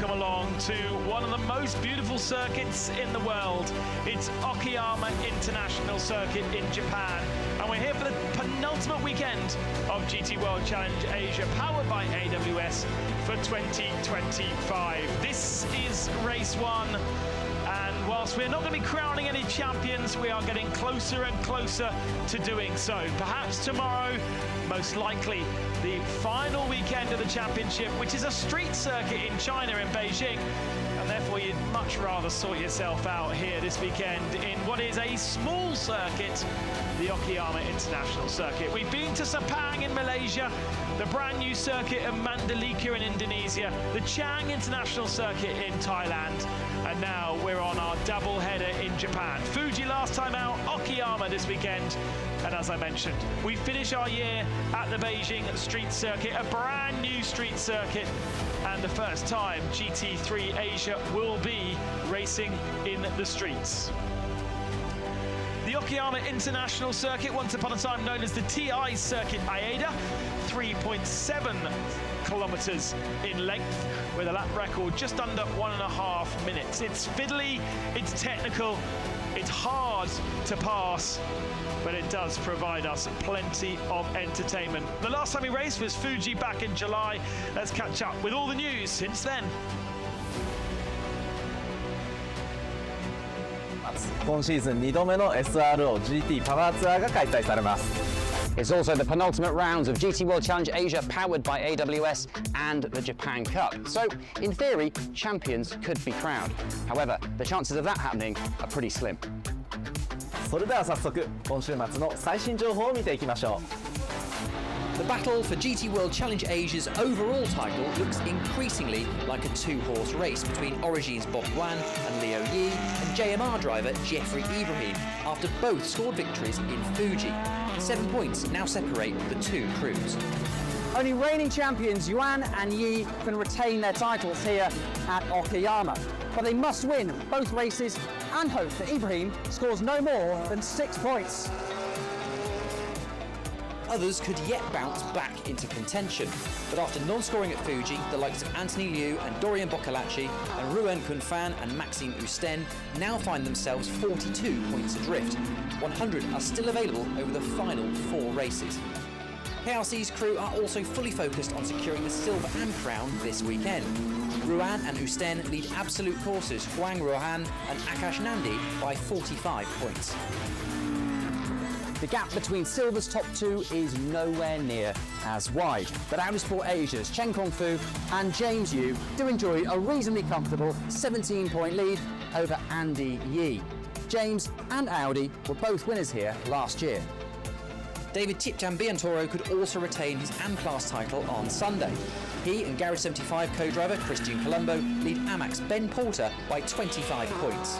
welcome along to one of the most beautiful circuits in the world. It's Okayama International Circuit in Japan, and we're here for the penultimate weekend of GT World Challenge Asia, powered by AWS for 2025. This is race one, and whilst we're not going to be crowning any champions, we are getting closer and closer to doing so. Perhaps tomorrow, most likely the final weekend of the championship, which is a street circuit in China, in Beijing, and therefore you'd much rather sort yourself out here this weekend in what is a small circuit, the Okayama International Circuit. We've been to Sepang in Malaysia, the brand new circuit of Mandalika in Indonesia, the Chang International Circuit in Thailand, and now we're on our double header in Japan. Fuji last time out, Okayama this weekend, and as I mentioned, we finish our year at the Beijing Street Circuit, a brand new street circuit, and the first time GT3 Asia will be racing in the streets. The Okayama International Circuit, once upon a time known as the TI Circuit Aida, 3.7 kilometers in length, with a lap record just under 1.5 minutes. It's fiddly, it's technical, it's hard to pass, but it does provide us plenty of entertainment. The last time we raced was Fuji back in July. Let's catch up with all the news since then. 今シーズン2度目の SRO GT パワーツアーが開催されます。 It's also the penultimate rounds of GT World Challenge Asia, powered by AWS, and the Japan Cup. So, in theory, champions could be crowned. However, the chances of that happening are pretty slim. それでは早速、今週末の最新情報を見ていきましょう。 The battle for GT World Challenge Asia's overall title looks increasingly like a two-horse race between Origine's Yuan and Leo Yi and JMR driver Jefri Ibrahim, after both scored victories in Fuji. 7 points now separate the two crews. Only reigning champions Yuan and Yi can retain their titles here at Okayama, but they must win both races and hope that Ibrahim scores no more than 6 points. Others could yet bounce back into contention, but after non-scoring at Fuji, the likes of Anthony Liu and Dorian Boccolacci and Ruan Kunfan and Maxime Usten now find themselves 42 points adrift. 100 are still available over the final 4 races. KRC's crew are also fully focused on securing the silver and crown this weekend. Ruan and Usten lead Absolute Courses Huang Rohan and Akash Nandi by 45 points. The gap between Silver's top 2 is nowhere near as wide, but Autosport Asia's Chen Kongfu and James Yu do enjoy a reasonably comfortable 17-point lead over Andy Yi. James and Audi were both winners here last year. David Tipton Biantoro could also retain his AM-Class title on Sunday. He and Garage 75 co-driver Christian Colombo lead Amac's Ben Porter by 25 points.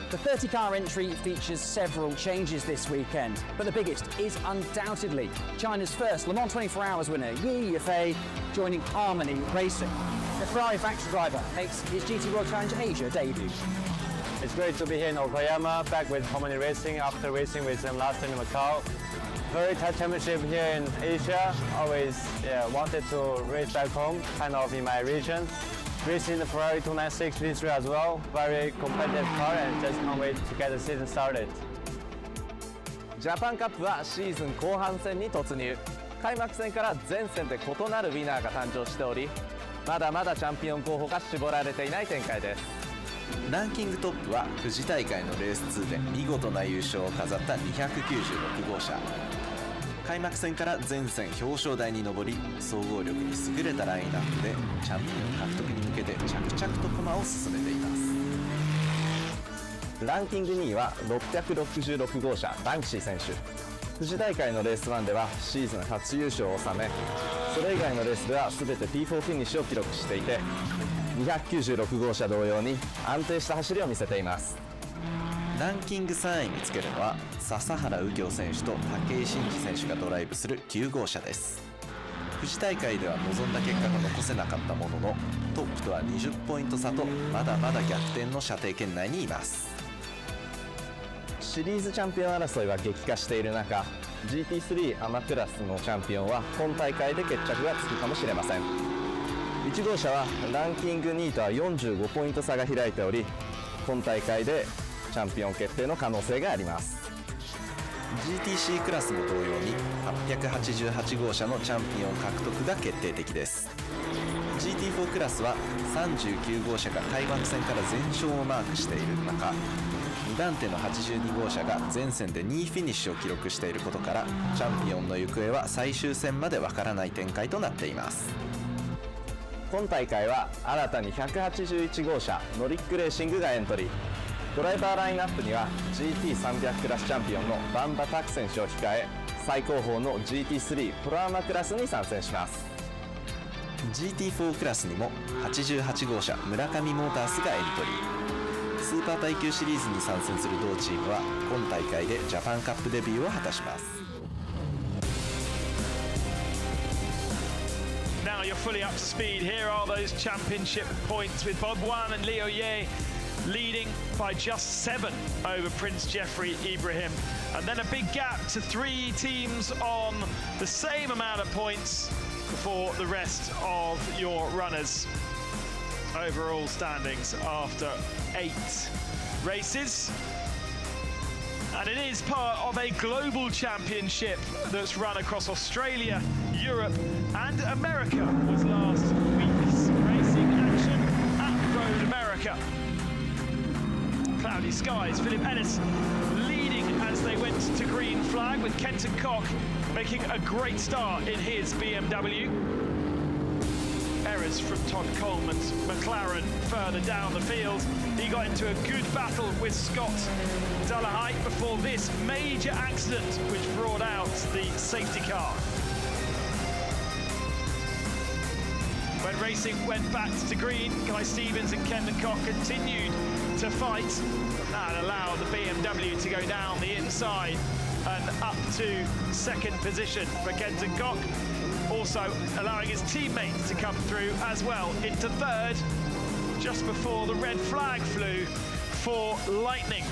The 30-car entry features several changes this weekend, but the biggest is undoubtedly China's first Le Mans 24 Hours winner, Yi Yafei, joining Harmony Racing. The Ferrari factory driver makes his GT World Challenge Asia debut. It's great to be here in Okayama, back with Harmony Racing after racing with them last time in Macau. Very tight championship here in Asia. Always wanted to race back home, kind of in my region. Racing the Ferrari 296 V3 as well. Very competitive car, and just can't wait to get the season started. ジャパンカップはシーズン後半戦に突入。開幕戦から全戦で異なるウィナーが誕生しており、まだまだチャンピオン候補が絞られていない展開です。ランキングトップは富士大会のレース2で見事な優勝を飾った296号車。開幕戦から全戦表彰台に上り、総合力に優れたラインナップでチャンピオン獲得に向けて着々と駒を進めています。ランキング2位は666号車バンクシー選手。富士大会のレース1ではシーズン初優勝を収め、それ以外のレースでは全て P4 フィニッシュを記録していて、296号車同様に安定した走りを見せています。ランキング3位につけるのは笹原右京選手と武井慎二選手がドライブする9号車です。富士大会では望んだ結果が残せなかったものの、トップとは20ポイント差とまだまだ逆転の射程圏内にいます。シリーズチャンピオン争いは激化している中、 GT3 アマクラスのチャンピオンは今大会で決着がつくかもしれません。1号車はランキング2位とは45ポイント差が開いており、今大会でチャンピオン決定の可能性があります。 GTC クラスも同様に888号車のチャンピオン獲得が決定的です。 GT4 クラスは39号車が開幕戦から全勝をマークしている中、2番手の82号車が全戦で2位フィニッシュを記録していることから、チャンピオンの行方は最終戦までわからない展開となっています。今大会は新たに181号車ノリックレーシングがエントリー。ドライバーラインナップには GT300 クラスチャンピオンのバンバタク選手を控え、最高峰の GT3 プロアマクラスに参戦します。 GT4 クラスにも88号車村上モータースがエントリー。スーパー耐久シリーズに参戦する同チームは今大会でジャパンカップデビューを果たします。 Now you're fully up to speed. Here are those championship points with Bob Wan and Leo Ye leading by just 7 over Prince Jefri Ibrahim. And then a big gap to 3 teams on the same amount of points for the rest of your runners. Overall standings after 8 races. And it is part of a global championship that's run across Australia, Europe and America. Was last week's racing action at Road America. Cloudy skies, Philip Ellis leading as they went to green flag, with Kenton Koch making a great start in his BMW. Errors from Todd Coleman's McLaren further down the field. He got into a good battle with Scott Dullahite before this major accident which brought out the safety car. When racing went back to green, Guy Stevens and Kenton Koch continued to fight. That allowed the BMW to go down the inside and up to second position for Kenton Koch, also allowing his teammates to come through as well into third, just before the red flag flew for Lightning.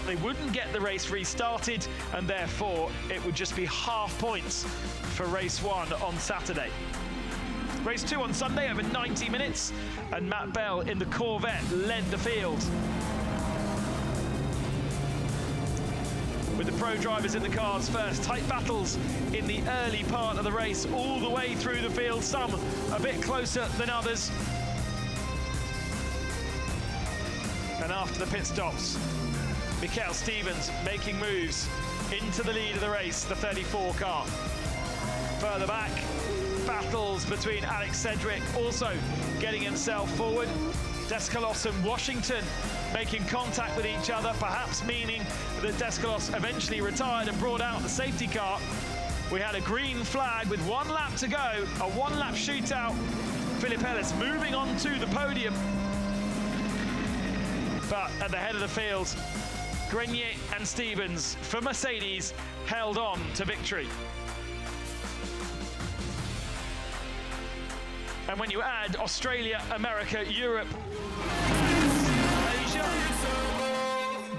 They wouldn't get the race restarted, and therefore it would just be half points for race 1 on Saturday. Race 2 on Sunday over 90 minutes, and Matt Bell in the Corvette led the field. With the pro drivers in the cars first, tight battles in the early part of the race, all the way through the field, some a bit closer than others. And after the pit stops, Mikael Stevens making moves into the lead of the race, the 34 car. Further back, battles between Alex Sedgwick also getting himself forward. Descalos and Washington making contact with each other, perhaps meaning that Descalos eventually retired and brought out the safety car. We had a green flag with 1 lap to go, a 1-lap shootout. Philip Ellis moving on to the podium. But at the head of the field, Grenier and Stevens for Mercedes held on to victory. And when you add Australia, America, Europe, Asia,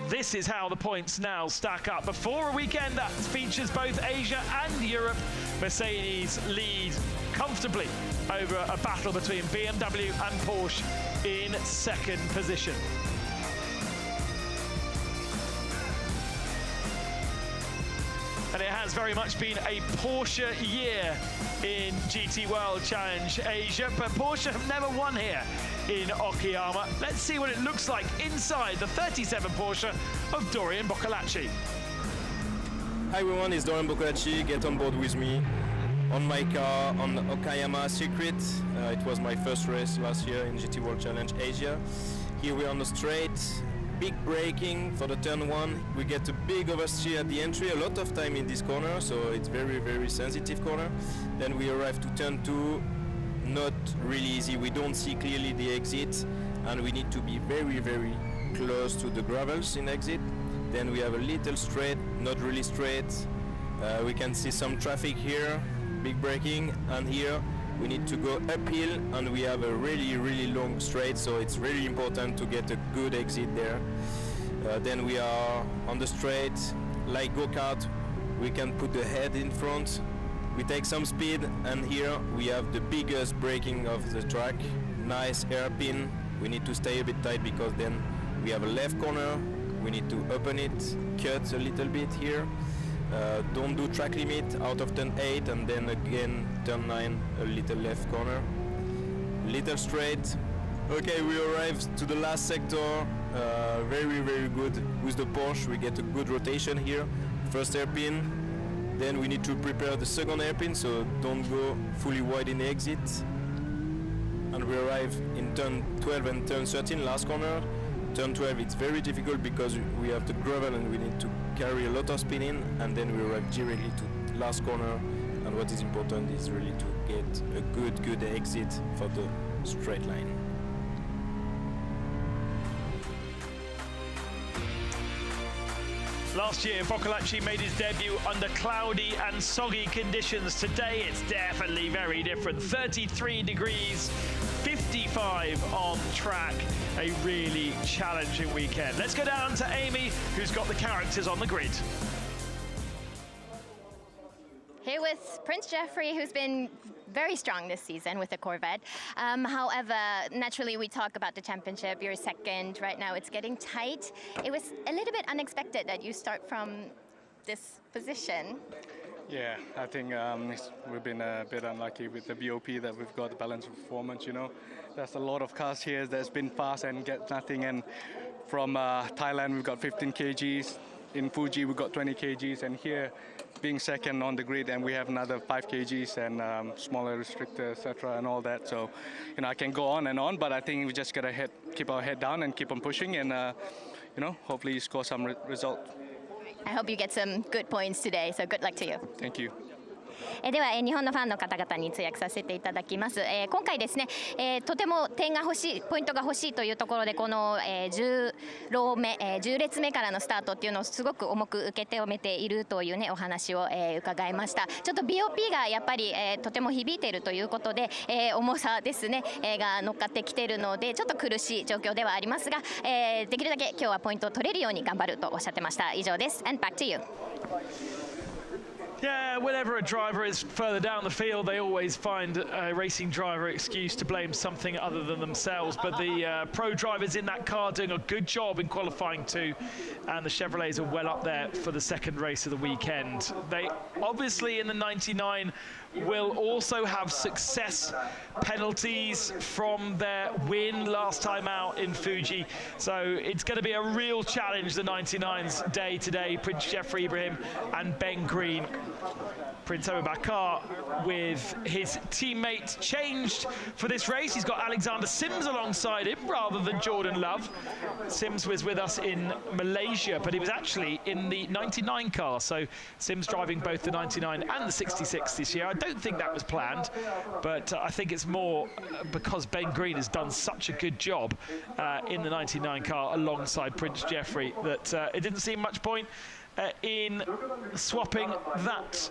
this is how the points now stack up. Before a weekend that features both Asia and Europe, Mercedes lead comfortably over a battle between BMW and Porsche in second position. And it has very much been a Porsche year in GT World Challenge Asia, but Porsche have never won here in Okayama. Let's see what it looks like inside the 37 Porsche of Dorian Boccolacci. Hi everyone, it's Dorian Boccolacci. Get on board with me on my car on Okayama Circuit. It was my first race last year in GT World Challenge Asia. Here we're on the straight. Big braking for the turn 1. We get a big oversteer at the entry, a lot of time in this corner, so it's very sensitive corner. Then we arrive to turn 2, not really easy. We don't see clearly the exit, and we need to be very close to the gravels in exit. Then we have a little straight, not really straight. We can see some traffic here, big braking, and here we need to go uphill, and we have a really long straight, so it's really important to get a good exit there. Then we are on the straight, like go-kart, we can put the head in front, We take some speed, and here we have the biggest braking of the track. Nice hairpin. We need to stay a bit tight because then we have a left corner. We need to open it, cut a little bit here. Don't do track limit out of turn 8, and then again turn 9, a little left corner. Little straight. Okay, we arrived to the last sector. Very, very good with the Porsche. We get a good rotation here. First hairpin. Then we need to prepare the second hairpin, so don't go fully wide in the exit. And we arrive in turn 12 and turn 13, last corner. Turn 12, it's very difficult because we have the gravel and we need to carry a lot of spin in, and then we arrive directly to last corner. And what is important is really to get a good exit for the straight line. Last year, Boccolacci made his debut under cloudy and soggy conditions. Today, it's definitely very different. 33 degrees, 55 on track. A really challenging weekend. Let's go down to Amy, who's got the characters on the grid. Here with Prince Jefri, who's been very strong this season with the Corvette. However, naturally we talk about the championship. You're second right now. It's getting tight. It was a little bit unexpected that you start from this position. Yeah, I think we've been a bit unlucky with the BOP that we've got the balance of performance, you know. There's a lot of cars here that's been fast and get nothing. And from Thailand, we've got 15 kgs. In Fuji, we've got 20 kgs. And here, being second on the grid, and we have another 5 kgs and smaller restrictor, etc. and all that. So, you know, I can go on and on, but I think we just gotta keep our head down and keep on pushing, and you know, hopefully score some result. I hope you get some good points today. So good luck to you. Thank you. では日本のファンの方々に通訳させていただきます。今回ですね、とても点が欲しい、ポイントが欲しいというところで、この10列目からのスタートっていうのをすごく重く受け止めているというねお話を伺いました。ちょっと BOP がやっぱりとても響いているということで、重さですねが乗っかってきているので、ちょっと苦しい状況ではありますが、できるだけ今日はポイントを取れるように頑張るとおっしゃってました。以上です。And back to you. Yeah, whenever a driver is further down the field, they always find a racing driver excuse to blame something other than themselves. But the pro drivers in that car doing a good job in qualifying too, and the Chevrolets are well up there for the second race of the weekend. They obviously in the 99 will also have success penalties from their win last time out in Fuji. So it's going to be a real challenge, the 99's day today. Prince Jefri Ibrahim and Ben Green. Prince Abubakar with his teammate changed for this race. He's got Alexander Sims alongside him rather than Jordan Love. Sims was with us in Malaysia, but he was actually in the 99 car. So Sims driving both the 99 and the 66 this year. I don't think that was planned, but I think it's more because Ben Green has done such a good job in the 99 car alongside Prince Jefri that it didn't seem much point in swapping that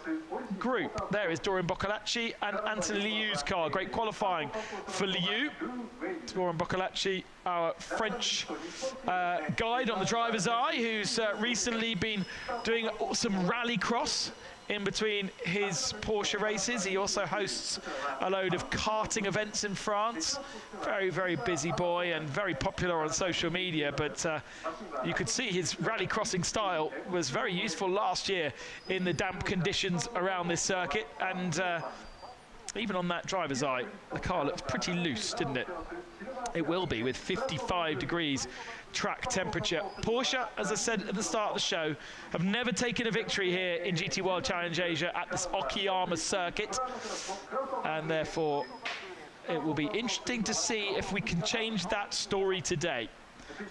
group. There is Dorian Boccolacci and Anthony Liu's car. Great qualifying for Liu. Dorian Boccolacci, our French guide on the driver's eye, who's recently been doing some rallycross in between his Porsche races. He also hosts a load of karting events in France. Very, very busy boy and very popular on social media, but you could see his rally crossing style was very useful last year in the damp conditions around this circuit, and even on that driver's eye, the car looks pretty loose, didn't it? It will be with 55 degrees track temperature. Porsche, as I said at the start of the show, have never taken a victory here in GT World Challenge Asia at this Okayama circuit, and therefore it will be interesting to see if we can change that story today.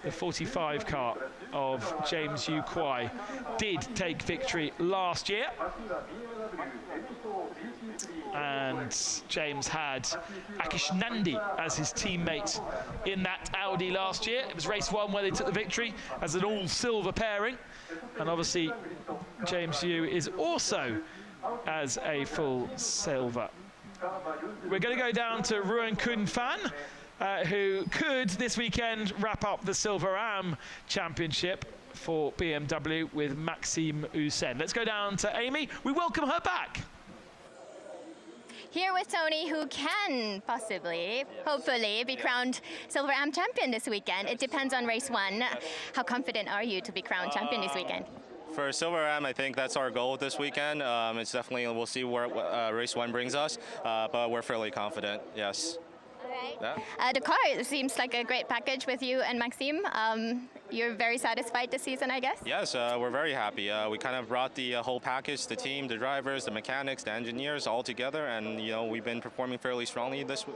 The 45 car of James Yu Kwai did take victory last year, and James had Akish Nandi as his teammate in that Audi last year. It was race 1 where they took the victory as an all-silver pairing, and obviously James Yu is also as a full silver. We're going to go down to Ruan Kun Fan, who could this weekend wrap up the Silver Am Championship for BMW with Maxime Hussein. Let's go down to Amy. We welcome her back. Here with Tony, who can possibly, hopefully, be crowned Silver Am champion this weekend. It depends on race one. How confident are you to be crowned champion this weekend? For Silver Am, I think that's our goal this weekend. It's definitely, we'll see where race one brings us, but we're fairly confident, yes. All right. Yeah. The car seems like a great package with you and Maxime. You're very satisfied this season, I guess? Yes, we're very happy. We kind of brought the whole package, the team, the drivers, the mechanics, the engineers all together, and we've been performing fairly strongly this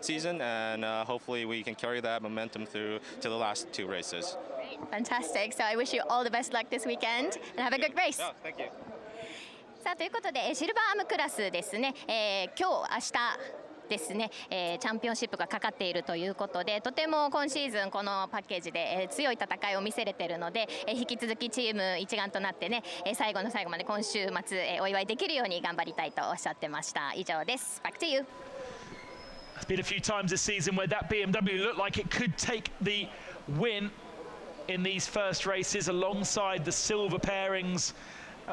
season, and hopefully we can carry that momentum through to the last two races. Great. Fantastic. So I wish you all the best luck this weekend, and have a good race. Yeah, thank you. さあということでシルバーアームクラスですね、今日明日ですね、チャンピオンシップがかかっているということで、とても今シーズンこのパッケージで、強い戦いを見せれているので、引き続きチーム一丸となってね、最後の最後まで今週末、お祝いできるように頑張りたいとおっしゃってました。以上です。Back to you. There's been a few times this season where that BMW looked like it could take the win in these first races alongside the silver pairings,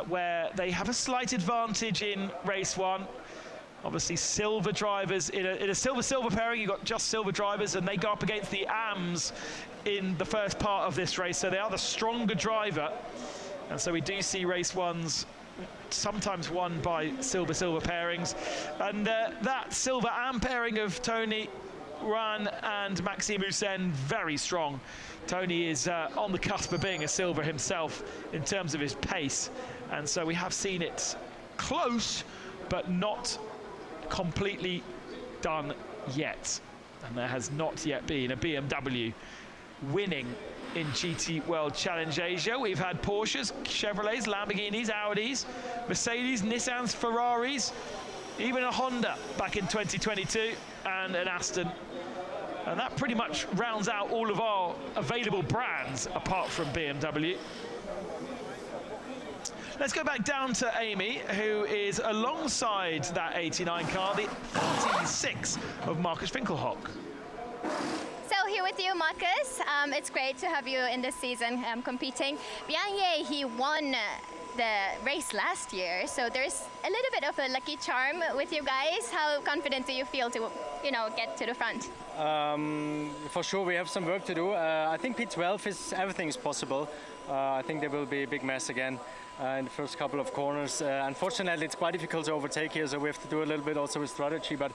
where they have a slight advantage in race one. Obviously, silver drivers in a silver pairing. You've got just silver drivers, and they go up against the AMs in the first part of this race. So they are the stronger driver, and so we do see race ones sometimes won by silver pairings. And that silver AM pairing of Tony, Yuan, and Maxime Hussein, very strong. Tony is on the cusp of being a silver himself in terms of his pace, and so we have seen it close, but not completely done yet, and there has not yet been a BMW winning in GT World Challenge Asia. We've had Porsches, Chevrolets, Lamborghinis, Audis, Mercedes, Nissans, Ferraris, even a Honda back in 2022, and an Aston, and that pretty much rounds out all of our available brands apart from BMW. Let's go back down to Amy, who is alongside that 89 car, the 46 of Marcus Winkelhock. So here with you, Marcus. It's great to have you in this season competing. Bianye, he won the race last year, so there's a little bit of a lucky charm with you guys. How confident do you feel to, get to the front? For sure, we have some work to do. I think P12 is everything is possible. I think there will be a big mess again in the first couple of corners. Unfortunately, it's quite difficult to overtake here, so we have to do a little bit also with strategy. But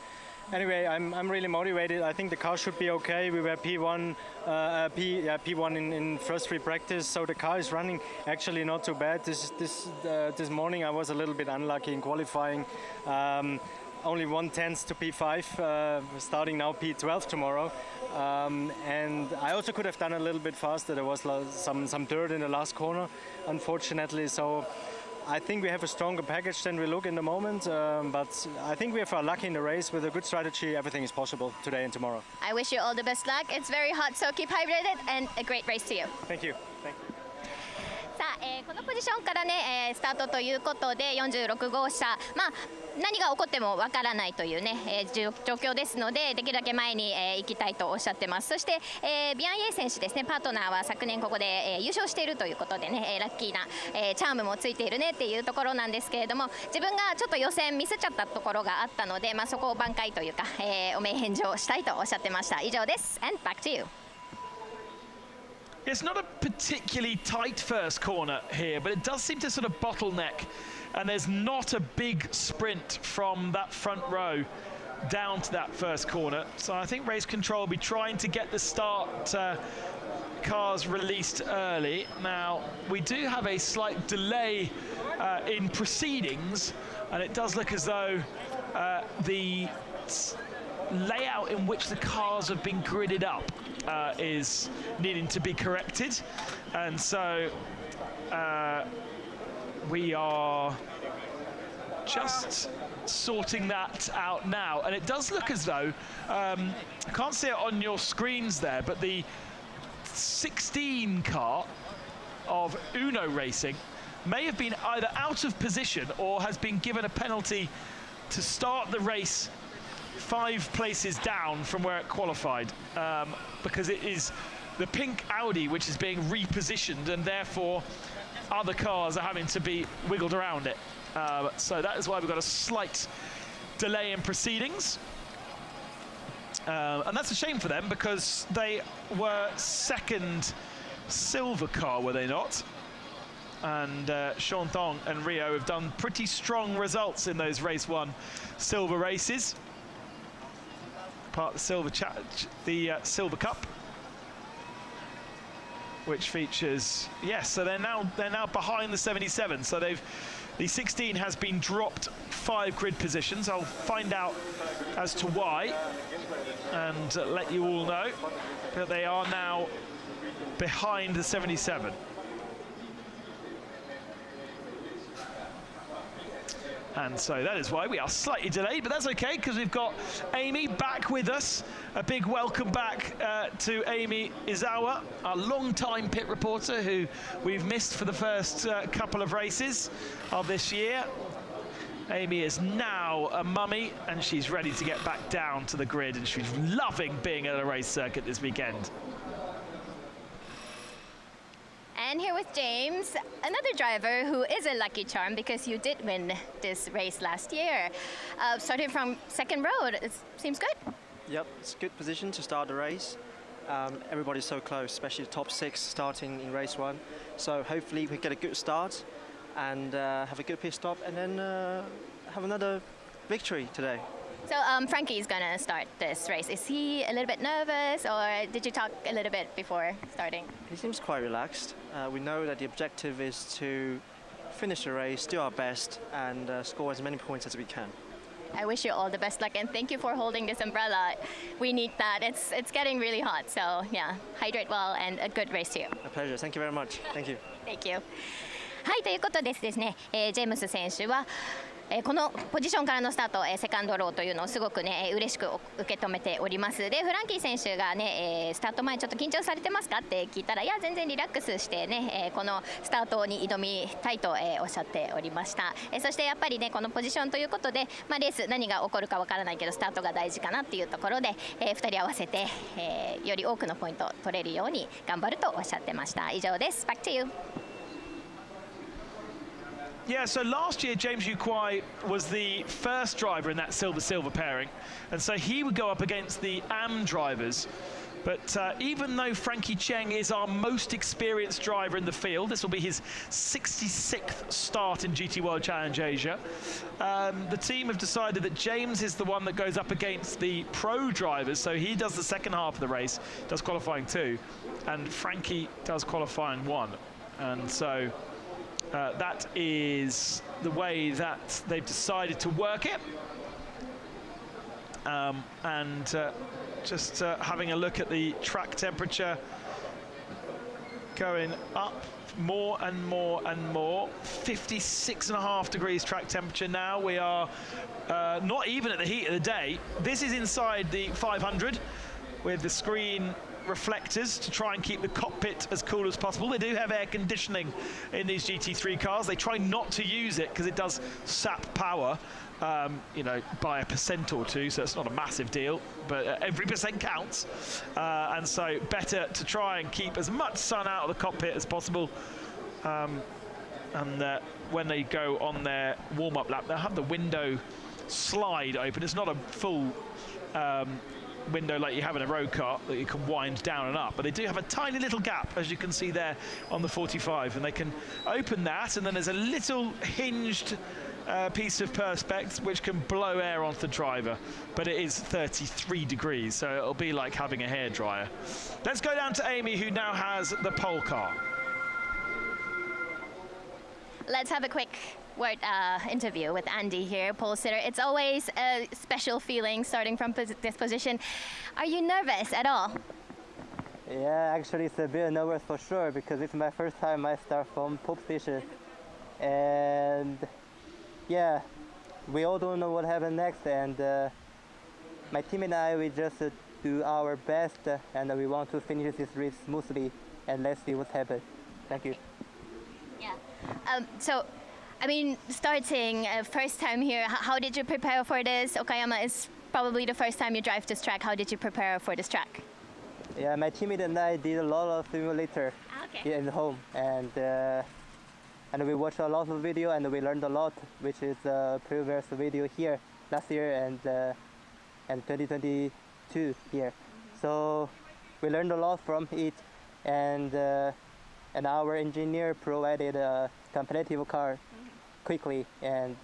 anyway, I'm really motivated. I think the car should be okay. We were P1 in first free practice, so the car is running actually not too bad. This morning I was a little bit unlucky in qualifying. Only 1/10 to P5, starting now P12 tomorrow. And I also could have done a little bit faster. There was some dirt in the last corner, unfortunately. So I think we have a stronger package than we look in the moment. But I think we are lucky in the race. With a good strategy, everything is possible today and tomorrow. I wish you all the best luck. It's very hot, so keep hydrated, and a great race to you. Thank you. Thank you. さあ、このポジションからね、スタートということで46号車、何が起こってもわからないというね、状況ですので、できるだけ前に、行きたいとおっしゃってます。そして、ビアン・イェイ選手ですね、パートナーは昨年ここで、優勝しているということでね、ラッキーな、チャームもついているねっていうところなんですけれども、自分がちょっと予選ミスっちゃったところがあったので、そこを挽回というか、お名返上したいとおっしゃってました。以上です。And back to you. It's not a particularly tight first corner here, but it does seem to sort of bottleneck, and there's not a big sprint from that front row down to that first corner. So I think race control will be trying to get the start cars released early. Now, we do have a slight delay in proceedings, and it does look as though the layout in which the cars have been gridded up is needing to be corrected, and so we are just sorting that out now. And it does look as though I can't see it on your screens there, but the 16 car of Uno Racing may have been either out of position or has been given a penalty to start the race 5 places down from where it qualified, because it is the pink Audi which is being repositioned, and therefore other cars are having to be wiggled around it. So that is why we've got a slight delay in proceedings. And that's a shame for them because they were second silver car, were they not? And Shanthong and Rio have done pretty strong results in those race 1 silver races. Part of the Silver Cup, which features, yes, so they're now behind the 77. So the 16 has been dropped 5 grid positions. I'll find out as to why and let you all know, but they are now behind the 77. And so that is why we are slightly delayed, but that's okay because we've got Amy back with us. A big welcome back to Amy Izawa, our long-time pit reporter who we've missed for the first couple of races of this year. Amy is now a mummy and she's ready to get back down to the grid, and she's loving being at a race circuit this weekend. And here with James, another driver who is a lucky charm because you did win this race last year. Starting from second row, it seems good. Yep, it's a good position to start the race. Everybody's so close, especially the top 6 starting in race 1. So hopefully we get a good start and have a good pit stop and then have another victory today. So Frankie is going to start this race. Is he a little bit nervous, or did you talk a little bit before starting? He seems quite relaxed. We know that the objective is to finish the race, do our best, and score as many points as we can. I wish you all the best luck, and thank you for holding this umbrella. We need that. It's getting really hot, so yeah, hydrate well, and a good race to you. A pleasure. Thank you very much. Thank you. Thank you. はい、ということですね、ジェームス選手はこのポジションからのスタート、セカンドローというのをすごくね、嬉しく受け止めております。で、フランキー選手がね、スタート前ちょっと緊張されてますかって聞いたら、いや全然リラックスしてね、このスタートに挑みたいとおっしゃっておりました。そしてやっぱりね、このポジションということで、レース何が起こるかわからないけどスタートが大事かなっていうところで、2人合わせて、より多くのポイントを取れるように頑張るとおっしゃってました。以上です。Back to you. Yeah, so last year James Yuan was the first driver in that silver-silver pairing, and so he would go up against the AM drivers. But even though Frankie Cheng is our most experienced driver in the field, this will be his 66th start in GT World Challenge Asia, the team have decided that James is the one that goes up against the pro drivers, so he does the second half of the race, does qualifying 2, and Frankie does qualifying 1. And so that is the way that they've decided to work it. Just having a look at the track temperature going up more and more and more. 56.5 degrees track temperature now. We are not even at the heat of the day. This is inside the 500 with the screen reflectors to try and keep the cockpit as cool as possible. They do have air conditioning in these GT3 cars. They try not to use it because it does sap power, you know, by 1% or 2, so it's not a massive deal, but every percent counts. And so better to try and keep as much sun out of the cockpit as possible. When they go on their warm-up lap, they'll have the window slide open. It's not a full window like you have in a road car that you can wind down and up, but they do have a tiny little gap, as you can see there on the 45, and they can open that, and then there's a little hinged piece of perspex which can blow air onto the driver, but it is 33 degrees, so it'll be like having a hairdryer. Let's go down to Amy, who now has the pole car. Let's have a quick word interview with Andy here, pole sitter. It's always a special feeling starting from this position. Are you nervous at all? Yeah, actually it's a bit nervous for sure because it's my first time I start from pole position. And yeah, we all don't know what happens next, and my team and I, we just do our best, and we want to finish this race smoothly, and let's see what happens. Thank you. Yeah. So, I mean, starting first time here, how did you prepare for this? Okayama is probably the first time you drive this track. How did you prepare for this track? Yeah, my teammate and I did a lot of simulator here in the home, and we watched a lot of video and we learned a lot, which is the previous video here. last year and 2022 here. So we learned a lot from it, and our engineer provided a competitive car quickly, and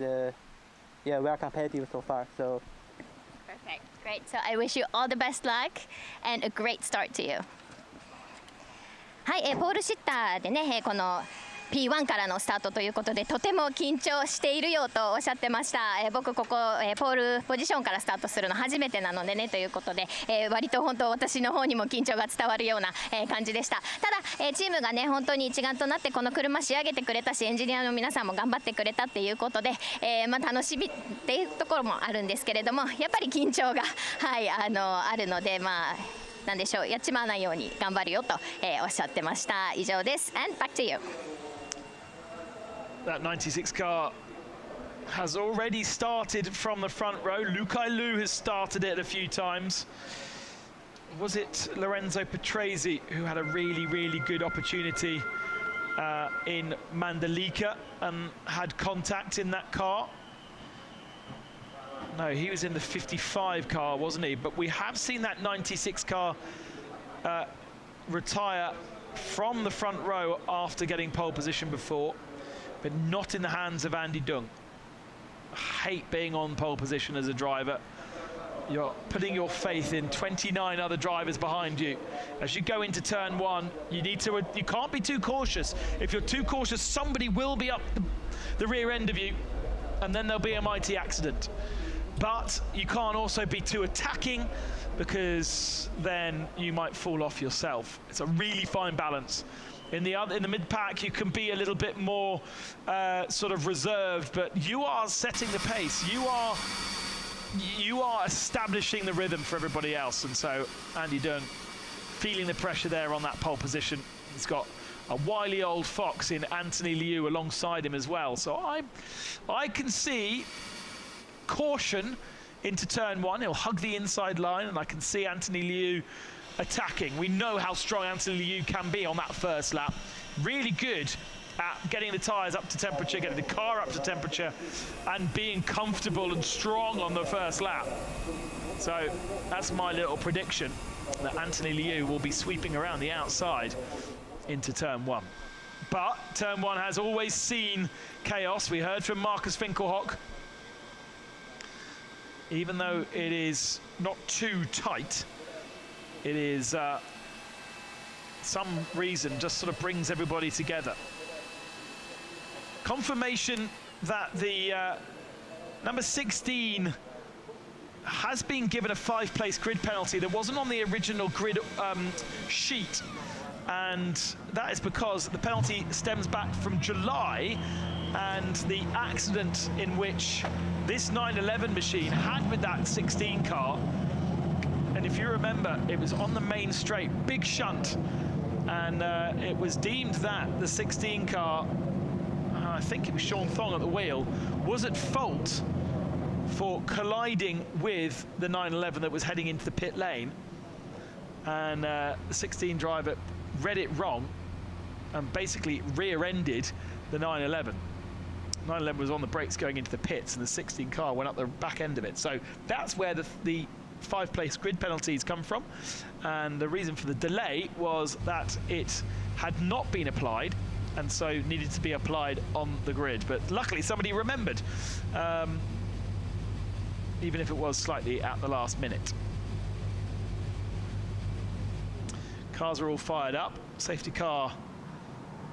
yeah, we are competitive so far. So perfect, great. So I wish you all the best luck and a great start to you. はい、ポールシッターでね、このP1 からのスタートということでとても緊張しているよとおっしゃってました。僕ここ、ポールポジションからスタートするの初めてなのでねということで、割と本当私の方にも緊張が伝わるような、感じでした。ただ、チームがね本当に一丸となってこの車仕上げてくれたし、エンジニアの皆さんも頑張ってくれたっていうことで、まあ、楽しみっていうところもあるんですけれども、やっぱり緊張が、はい、あるので、まあなんでしょう、やっちまわないように頑張るよと、おっしゃってました。以上です。And back to you. That 96 car has already started from the front row. Lukai Liu has started it a few times. Was it Lorenzo Petresi who had a really good opportunity in Mandalika and had contact in that car? No, he was in the 55 car, wasn't he? But we have seen that 96 car retire from the front row after getting pole position before, but not in the hands of Andy Dung. I hate being on pole position as a driver. You're putting your faith in 29 other drivers behind you. As you go into turn one, you can't be too cautious. If you're too cautious, somebody will be up the rear end of you, and then there'll be a mighty accident. But you can't also be too attacking, because then you might fall off yourself. It's a really fine balance. In the mid pack, you can be a little bit more sort of reserved, but you are setting the pace. You are establishing the rhythm for everybody else, and so Andy Dung feeling the pressure there on that pole position. He's got a wily old fox in Anthony Liu alongside him as well. So I can see caution into turn one. He'll hug the inside line, and I can see Anthony Liu attacking. We know how strong Anthony Liu can be on that first lap. Really good at getting the tyres up to temperature, getting the car up to temperature, and being comfortable and strong on the first lap. So that's my little prediction, that Anthony Liu will be sweeping around the outside into turn one. But turn one has always seen chaos. We heard from Marcus Finkelhock. Even though it is not too tight, it is some reason just sort of brings everybody together. Confirmation that the number 16 has been given a 5-place grid penalty that wasn't on the original grid sheet, and that is because the penalty stems back from July and the accident in which this 911 machine had with that 16 car. And if you remember, it was on the main straight, big shunt, and it was deemed that the 16 car, I think it was Sean Thong at the wheel, was at fault for colliding with the 911 that was heading into the pit lane, and the 16 driver read it wrong and basically rear-ended the 911. 911 was on the brakes going into the pits, and the 16 car went up the back end of it. So that's where the 5-place grid penalties come from, and the reason for the delay was that it had not been applied, and so needed to be applied on the grid. But luckily somebody remembered, even if it was slightly at the last minute. Cars are all fired up. Safety car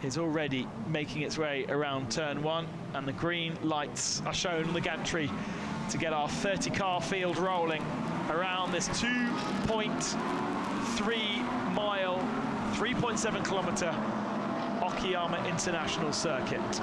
is already making its way around turn one, and the green lights are shown on the gantry to get our 30-car field rolling around this 2.3 mile, 3.7 kilometer Okayama International Circuit.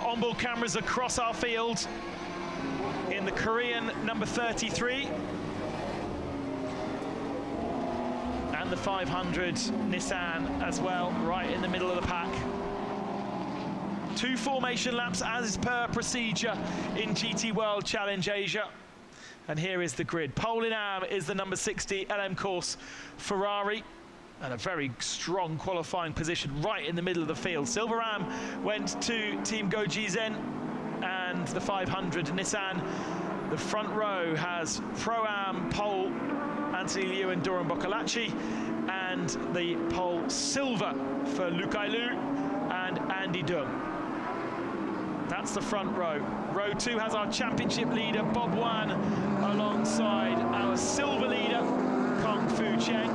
Onboard cameras across our field in the Korean number 33 and the 500 Nissan as well, right in the middle of the pack. 2 formation laps as per procedure in GT World Challenge Asia. And here is the grid. Pole in Am is the number 60 LM Course Ferrari, and a very strong qualifying position right in the middle of the field. Silver Am went to Team Gojizen and the 500 Nissan. The front row has Pro-Am pole Anthony Liu and Doran Boccolacci, and the pole silver for Lukailu and Andy Dung. That's the front row. Row 2 has our championship leader, Bob Wan, alongside our silver leader, Kong Fu Cheng.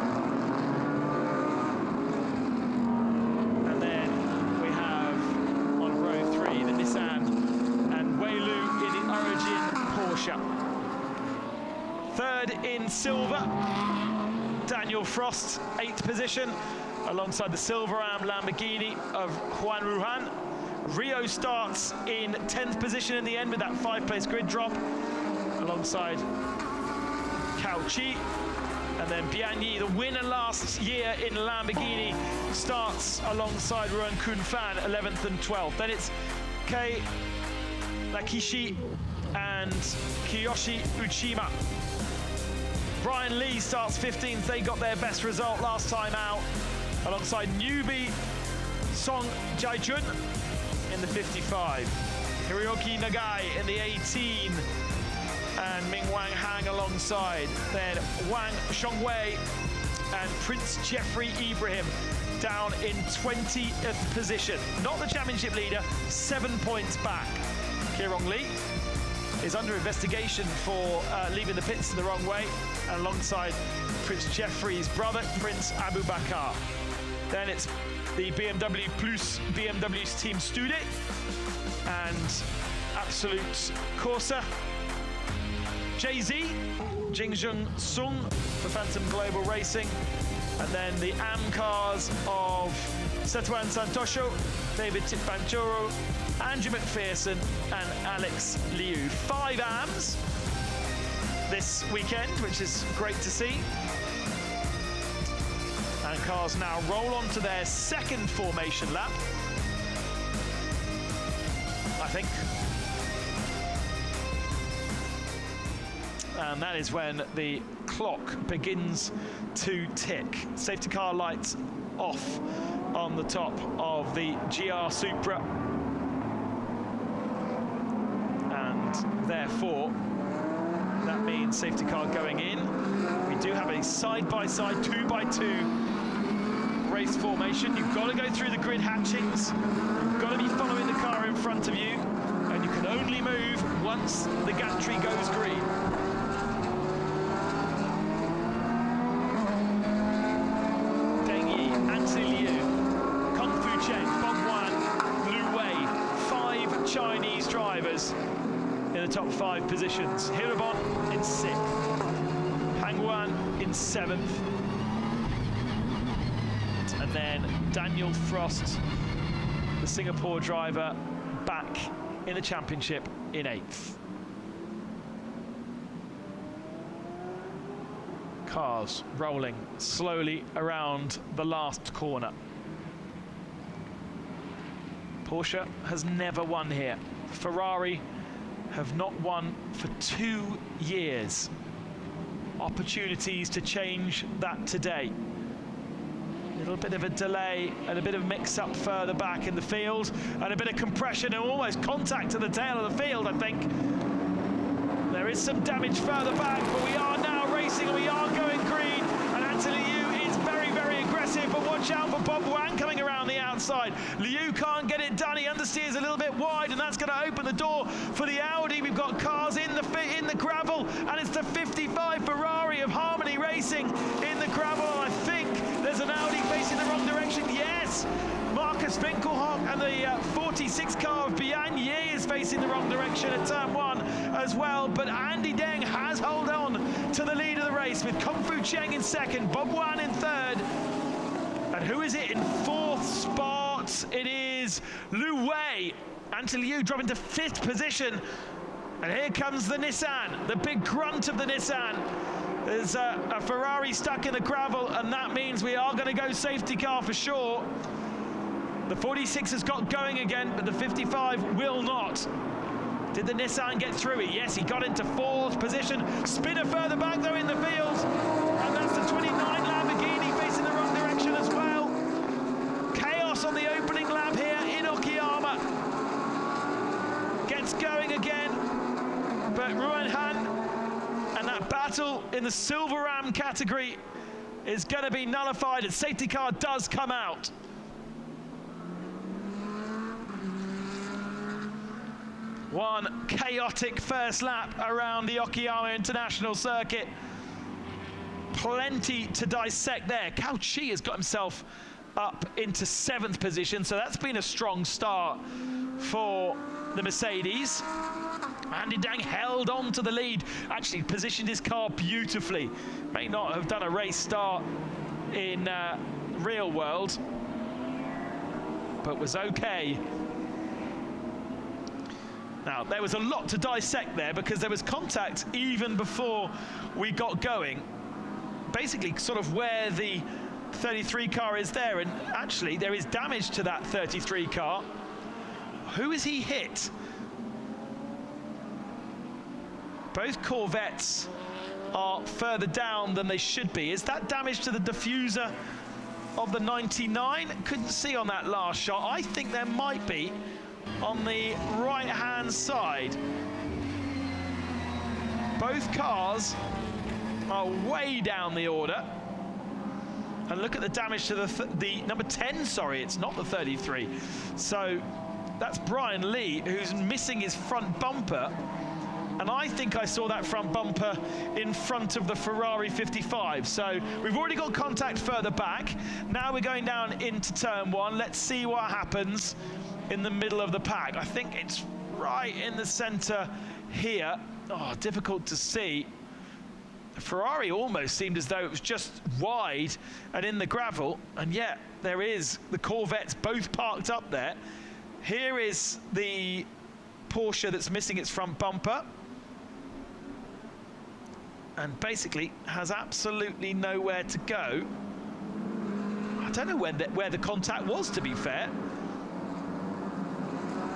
And then we have on row 3 the Nissan and Wei Lu in the Origine Porsche. Third in silver, Daniel Frost, 8th position, alongside the Silver Am Lamborghini of Juan Ruhan. Rio starts in 10th position in the end with that 5-place grid drop, alongside Cao Chi. And then Bianyi, the winner last year in Lamborghini, starts alongside Ruan Kunfan, 11th and 12th. Then it's Kei Lakishi and Kiyoshi Uchima. Brian Lee starts 15th. They got their best result last time out, alongside newbie Song Jaijun in the 55. Hiroki Nagai in the 18, and Ming Wang Hang alongside. Then Wang Shongwei and Prince Jefri Ibrahim down in 20th position. Not the championship leader, 7 points back. Kirong Lee is under investigation for leaving the pits the wrong way, and alongside Prince Jeffrey's brother, Prince Abu Bakar. Then it's the BMW Plus BMW's Team Stude and Absolute Corsa. Jay-Z, Jingjung Sung for Phantom Global Racing. And then the AM cars of Setuan Santosho, David Tippanchoro, Andrew McPherson and Alex Liu. 5 AMs this weekend, which is great to see. And cars now roll on to their second formation lap, I think. And that is when the clock begins to tick. Safety car lights off on the top of the GR Supra. And therefore, that means safety car going in. We do have a side-by-side, 2x2 race formation. You've got to go through the grid hatchings. You've got to be following the car in front of you, and you can only move once the gantry goes green. Deng Yi, Anthony Liu, Kong Fu Cheng, Bob Wan, Lu Wei, 5 Chinese drivers in the top 5 positions. Hirobon in 6th, Hang Wan in 7th, and then Daniel Frost, the Singapore driver, back in the championship in 8th. Cars rolling slowly around the last corner. Porsche has never won here. Ferrari have not won for 2 years. Opportunities to change that today. A little bit of a delay and a bit of mix-up further back in the field, and a bit of compression and almost contact to the tail of the field, I think. There is some damage further back, but we are now racing and we are going green, and Anthony Liu is very, very aggressive, but watch out for Bob Wang coming around the outside. Liu can't get it done, he understeers a little bit wide, and that's going to open the door for the Audi. We've got cars in the gravel, and it's the 55 Ferrari of Harmony Racing in the gravel. I think there's an Audi facing the wrong direction. Yes, Marcus Winkelhock and the 46 car of Bianyi is facing the wrong direction at turn 1 as well. But Andy Deng has held on to the lead of the race with Kong Fu Cheng in 2nd, Bob Wan in 3rd. And who is it in 4th spot? It is Lu Wei. Anthony Liu dropping to 5th position. And here comes the Nissan, the big grunt of the Nissan. There's a Ferrari stuck in the gravel, and that means we are going to go safety car for sure. The 46 has got going again, but the 55 will not. Did the Nissan get through it? Yes, he got into 4th position. Spinner further back though in the field. And that's the 29 Lamborghini facing the wrong direction as well. Chaos on the opening lap here in Okayama. Gets going again. But Yuan and that battle in the Silver Ram category is going to be nullified. And safety car does come out. One chaotic first lap around the Okayama International Circuit. Plenty to dissect there. Cao Chi has got himself up into 7th position, so that's been a strong start for the Mercedes. Andy Dang held on to the lead, actually positioned his car beautifully. May not have done a race start in real world, but was okay. Now, there was a lot to dissect there because there was contact even before we got going. Basically, sort of where the 33 car is there, and actually there is damage to that 33 car. Who has he hit? Both Corvettes are further down than they should be. Is that damage to the diffuser of the 99? Couldn't see on that last shot. I think there might be on the right-hand side. Both cars are way down the order. And look at the damage to the number 10, sorry, it's not the 33. So that's Brian Lee, who's missing his front bumper. And I think I saw that front bumper in front of the Ferrari 55. So we've already got contact further back. Now we're going down into turn 1. Let's see what happens in the middle of the pack. I think it's right in the center here. Oh, difficult to see. Ferrari almost seemed as though it was just wide and in the gravel, and yet there is the Corvettes both parked up there. Here is the Porsche that's missing its front bumper and basically has absolutely nowhere to go. I don't know where the contact was, to be fair.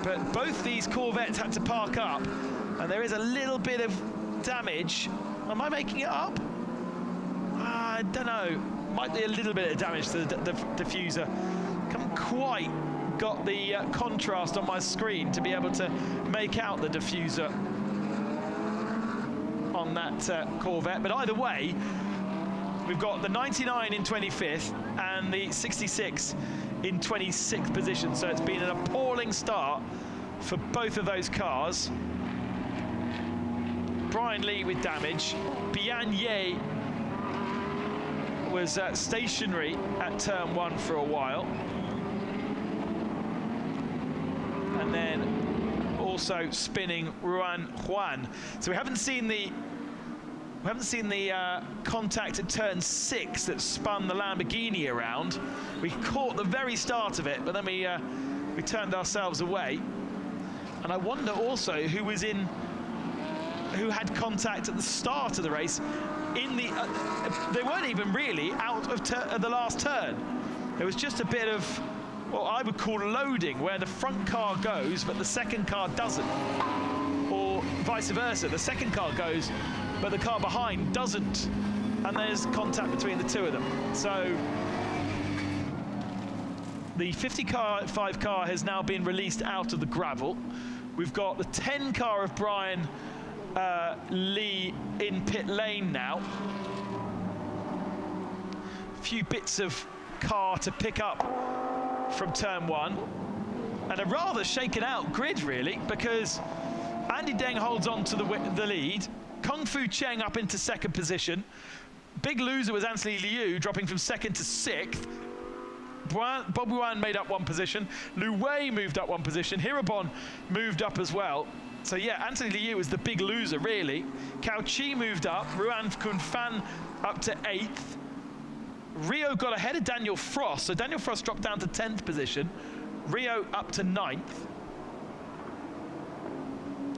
But both these Corvettes had to park up, and there is a little bit of damage. Am I making it up? I don't know. Might be a little bit of damage to the diffuser. Haven't quite got the contrast on my screen to be able to make out the diffuser on that Corvette. But either way, we've got the 99 in 25th and the 66 in 26th position. So it's been an appalling start for both of those cars. Brian Lee with damage. Bian Ye was stationary at turn 1 for a while. And then also spinning Yuan. So we haven't seen the contact at turn 6 that spun the Lamborghini around. We caught the very start of it, but then we turned ourselves away. And I wonder also who had contact at the start of the race. They weren't even really out of the last turn. There was just a bit of what I would call loading, where the front car goes but the second car doesn't, or vice versa. The second car goes but the car behind doesn't, and there's contact between the two of them. So the 55 car has now been released out of the gravel. We've got the 10 car of Brian Lee in pit lane now. A few bits of car to pick up from turn 1, and a rather shaken out grid really, because Andy Deng holds on to the lead. Kung Fu Cheng up into 2nd position. Big loser was Anthony Liu, dropping from 2nd to 6th. Bob Yuan made up 1 position. Lu Wei moved up 1 position. Hirabon moved up as well. So yeah, Anthony Liu is the big loser really. Cao Chi moved up. Ruan Kunfan up to 8th. Rio got ahead of Daniel Frost, so Daniel Frost dropped down to 10th position. Rio up to 9th.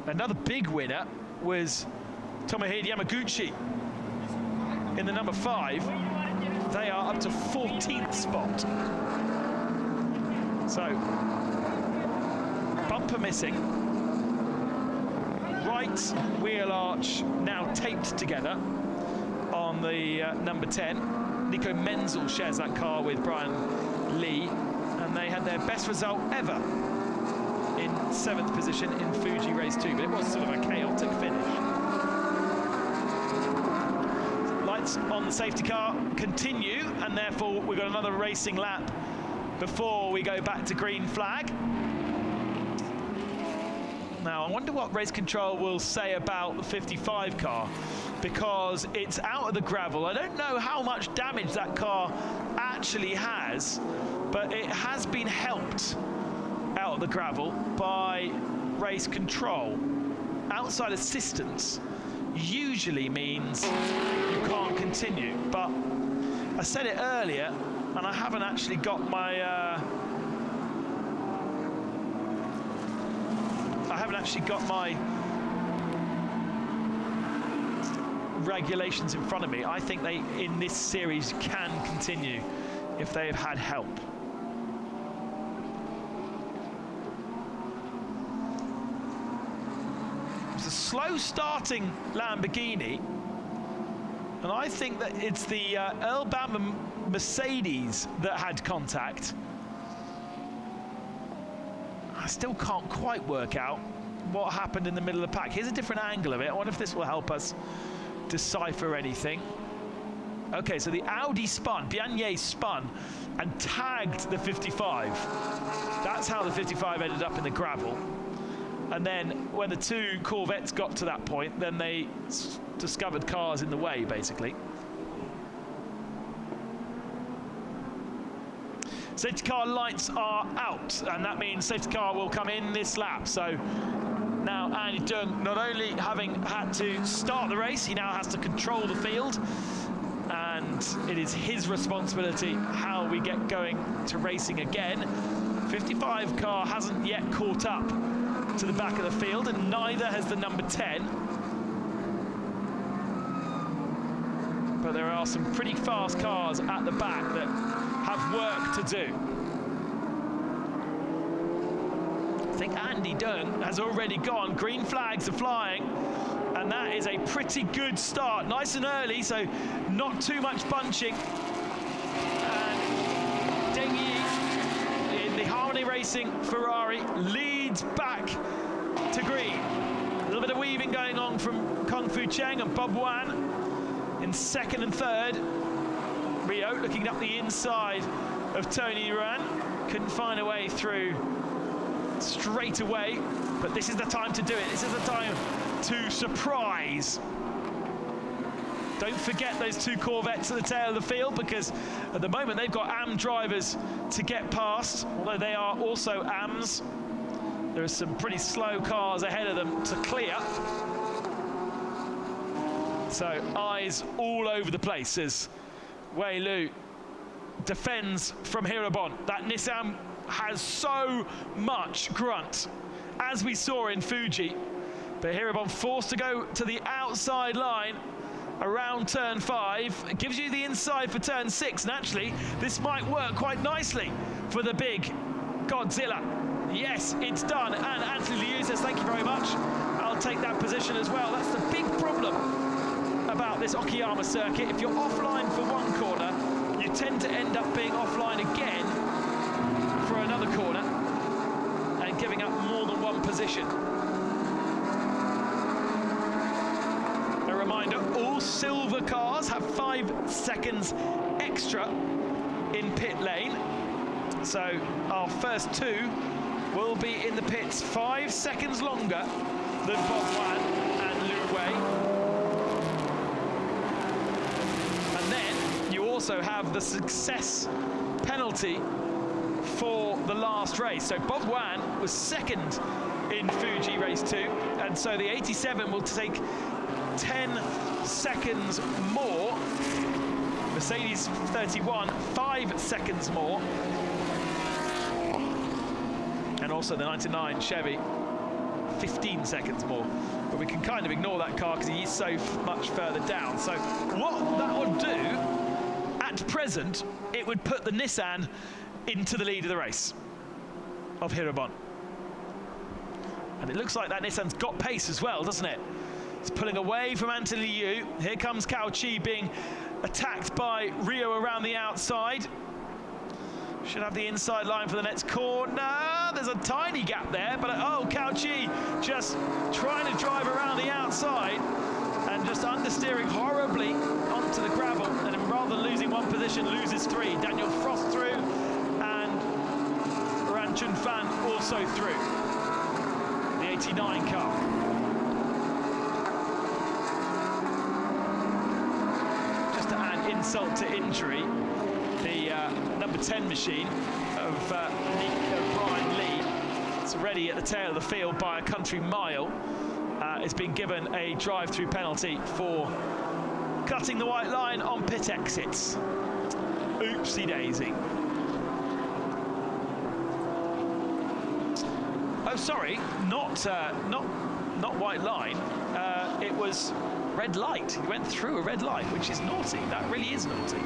Another big winner was Tomohide Yamaguchi in the number 5. They are up to 14th spot. So, bumper missing. Right wheel arch now taped together on the number 10. Nico Menzel shares that car with Brian Lee, and they had their best result ever in 7th position in Fuji Race 2, but it was sort of a chaotic finish. Lights on the safety car continue, and therefore we've got another racing lap before we go back to green flag. Now, I wonder what race control will say about the 55 car, because it's out of the gravel. I don't know how much damage that car actually has, but it has been helped out of the gravel by race control. Outside assistance usually means you can't continue, but I said it earlier, and I haven't actually got my regulations in front of me. I think they, in this series, can continue if they have had help. It's a slow starting Lamborghini, and I think that it's the Earl Bamber Mercedes that had contact. I still can't quite work out what happened in the middle of the pack. Here's a different angle of it. I wonder if this will help us decipher anything. Okay, so the Audi spun, Biagnier spun and tagged the 55. That's how the 55 ended up in the gravel. And then when the two Corvettes got to that point, then they discovered cars in the way, basically. Safety car lights are out, and that means safety car will come in this lap. So now Andy Dung, not only having had to start the race, he now has to control the field, and it is his responsibility how we get going to racing again. 55 car hasn't yet caught up to the back of the field, and neither has the number 10. But there are some pretty fast cars at the back that have work to do. I think Andy Dung has already gone. Green flags are flying, and that is a pretty good start. Nice and early, so not too much bunching. And Deng Yi in the Harmony Racing Ferrari leads back to green. A little bit of weaving going on from Kung Fu Cheng and Bob Wan in 2nd and 3rd. Rio looking up the inside of Tony Yuan. Couldn't find a way through straight away, but this is the time to do it. This is the time to surprise. Don't forget those two Corvettes at the tail of the field, because at the moment they've got AM drivers to get past, although they are also AMs. There are some pretty slow cars ahead of them to clear. So eyes all over the place as Wei Lu defends from Hirobon. That Nissan has so much grunt, as we saw in Fuji. But Hirobon forced to go to the outside line around turn 5. It gives you the inside for turn 6, and actually this might work quite nicely for the big Godzilla. Yes, it's done, and Anthony Liu says thank you very much. I'll take that position as well. That's the big problem about this Okayama circuit. If you're offline for one corner, you tend to end up being offline again for another corner and giving up more than one position. A reminder, all silver cars have 5 seconds extra in pit lane. So our first 2 will be in the pits 5 seconds longer than Bob Wan and Lu Wei. Also have the success penalty for the last race. So Bob Wan was 2nd in Fuji Race 2, and so the 87 will take 10 seconds more. Mercedes 31, 5 seconds more. And also the 99 Chevy, 15 seconds more. But we can kind of ignore that car because he is so much further down. So what that would do, at present, it would put the Nissan into the lead of the race. of Hirobon. And it looks like that Nissan's got pace as well, doesn't it? It's pulling away from Anthony Liu. Here comes Cao Chi being attacked by Rio around the outside. Should have the inside line for the next corner. There's a tiny gap there, but oh, Cao Chi just trying to drive around the outside and just understeering horribly onto the gravel, and rather than losing one position, loses three. Daniel Frost through, and Ran Chun Fan also through. The 89 car. Just to add insult to injury, the number 10 machine of Brian Lee, it's already at the tail of the field by a country mile. It's been given a drive-through penalty for cutting the white line on pit exits. Oopsie daisy. Oh, sorry, not white line. It was red light. He went through a red light, which is naughty. That really is naughty.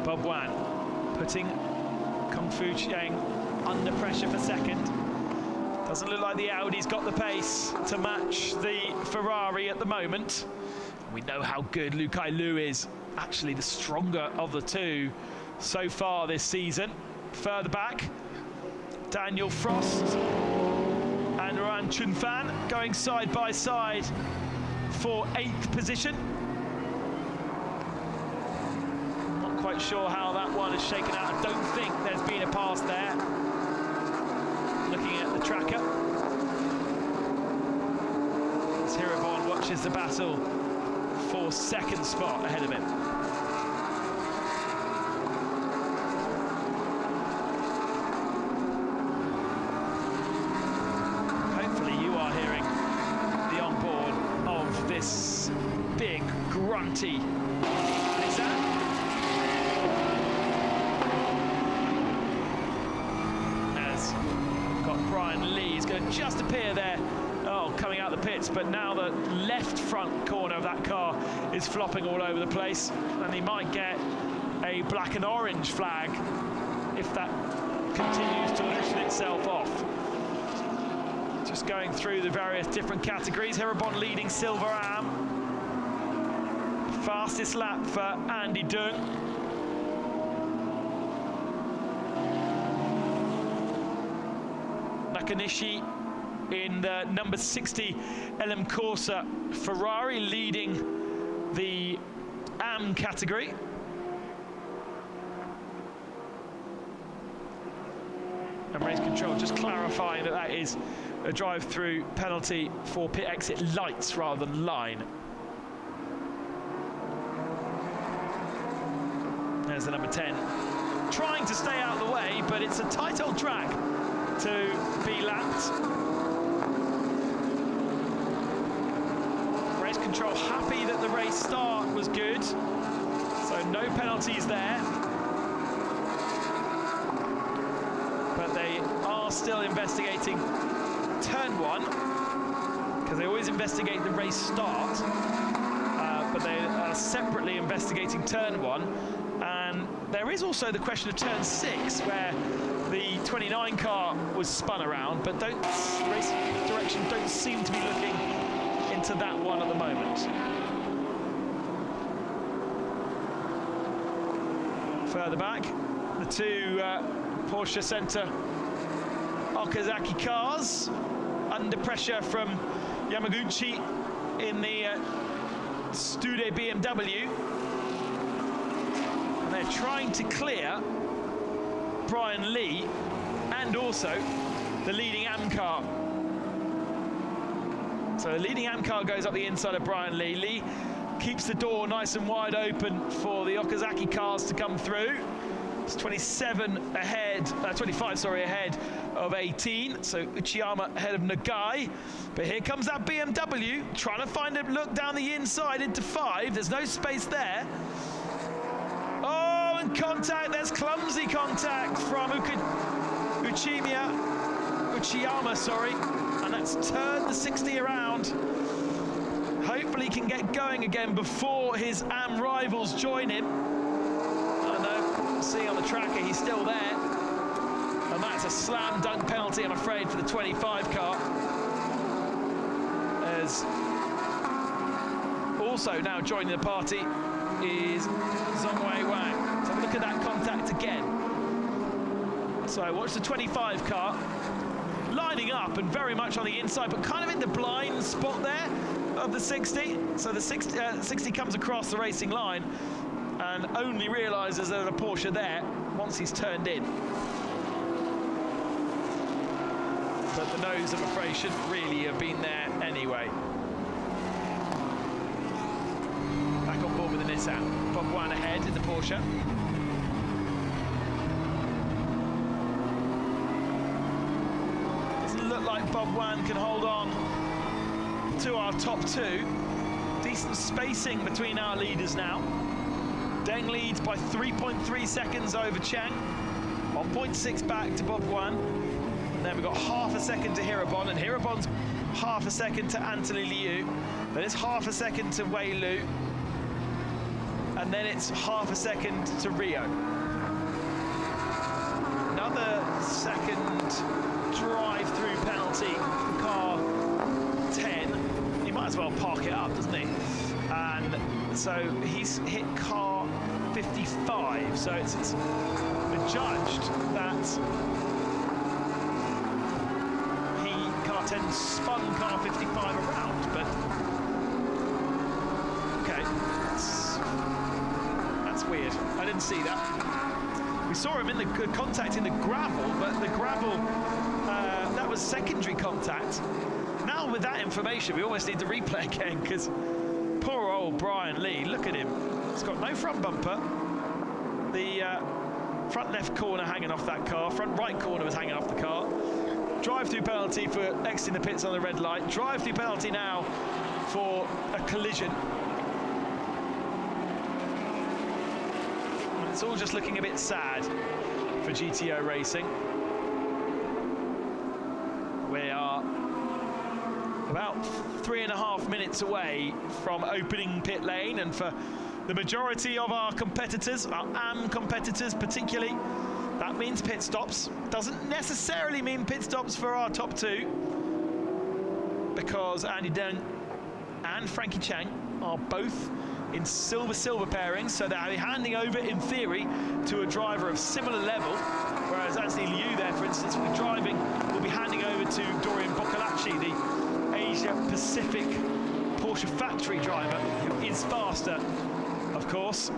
Bob Wan putting Kung Fu Chiang under pressure for second. Doesn't look like the Audi's got the pace to match the Ferrari at the moment. We know how good Lu Kai Lu is, actually the stronger of the two so far this season. Further back, Daniel Frost and Ran Chun Fan going side by side for 8th position. Quite sure how that one is shaken out. I don't think there's been a pass there. Looking at the tracker, as Hirobon watches the battle for 2nd spot ahead of him. Hopefully you are hearing the onboard of this big grunty Nissan. Brian Lee is going to just appear there, coming out the pits, but now the left front corner of that car is flopping all over the place, and he might get a black and orange flag if that continues to loosen itself off. Just going through the various different categories. Hirobon leading Silver Am. Fastest lap for Andy Dung. Nakanishi in the number 60 LM Corsa Ferrari leading the AM category. And race control just clarifying that that is a drive-through penalty for pit exit lights rather than line. There's the number 10. Trying to stay out of the way, but it's a tight old track to be lapped. Race control happy that the race start was good, so no penalties there. But they are still investigating turn 1, because they always investigate the race start, but they are separately investigating turn 1. And there is also the question of turn 6, where the 29 car was spun around, but race direction don't seem to be looking into that one at the moment. Further back, the two Porsche Center Okazaki cars under pressure from Yamaguchi in the Stude BMW. And they're trying to clear Brian Lee and also the leading AM car. So the leading AM car goes up the inside of Brian Lee. Lee keeps the door nice and wide open for the Okazaki cars to come through. It's 25 ahead of 18. So Uchiyama ahead of Nagai. But here comes that BMW trying to find a look down the inside into 5. There's no space there. Oh, and contact, there's clumsy contact from Uchiyama, sorry, and that's turned the 60 around. Hopefully hopefully can get going again before his AM rivals join him. I know, see on the tracker, he's still there. And that's a slam dunk penalty, I'm afraid, for the 25 car. As also now joining the party is Zhongwei Wang. So look at that contact again. So watch the 25 car lining up and very much on the inside, but kind of in the blind spot there of the 60. So the 60 comes across the racing line and only realises there's a Porsche there once he's turned in. But the nose, I'm afraid, shouldn't really have been there anyway. Back on board with the Nissan. Bob Wan ahead in the Porsche. Doesn't look like Bob Wan can hold on to our top two. Decent spacing between our leaders now. Deng leads by 3.3 seconds over Chang. 1.6 back to Bob Wan. And then we've got half a second to Hirabon, and Hirabon's half a second to Anthony Liu. Then it's half a second to Wei Lu. And then it's half a second to Rio. Another second drive-through penalty for car 10. He might as well park it up, doesn't he? And so he's hit car 55. So it's been judged that car 10 spun car 55 around, but okay, that's weird. I didn't see that. We saw him in the contact in the gravel, but the gravel, that was secondary contact. Now with that information, we almost need the replay again, because poor old Brian Lee, look at him. He's got no front bumper. The front left corner hanging off that car, front right corner was hanging off the car. Drive-through penalty for exiting the pits on the red light. Drive-through penalty now for a collision. And it's all just looking a bit sad for GTO Racing. We are about 3.5 minutes away from opening pit lane, and for the majority of our competitors, our AM competitors particularly, that means pit stops. Doesn't necessarily mean pit stops for our top two, because Andy Deng and Frankie Chang are both in silver pairings, so they'll be handing over, in theory, to a driver of similar level, whereas Anthony Liu there, for instance, will be driving, will be handing over to Dorian Boccolacci, the Asia-Pacific Porsche factory driver, who is faster, of course.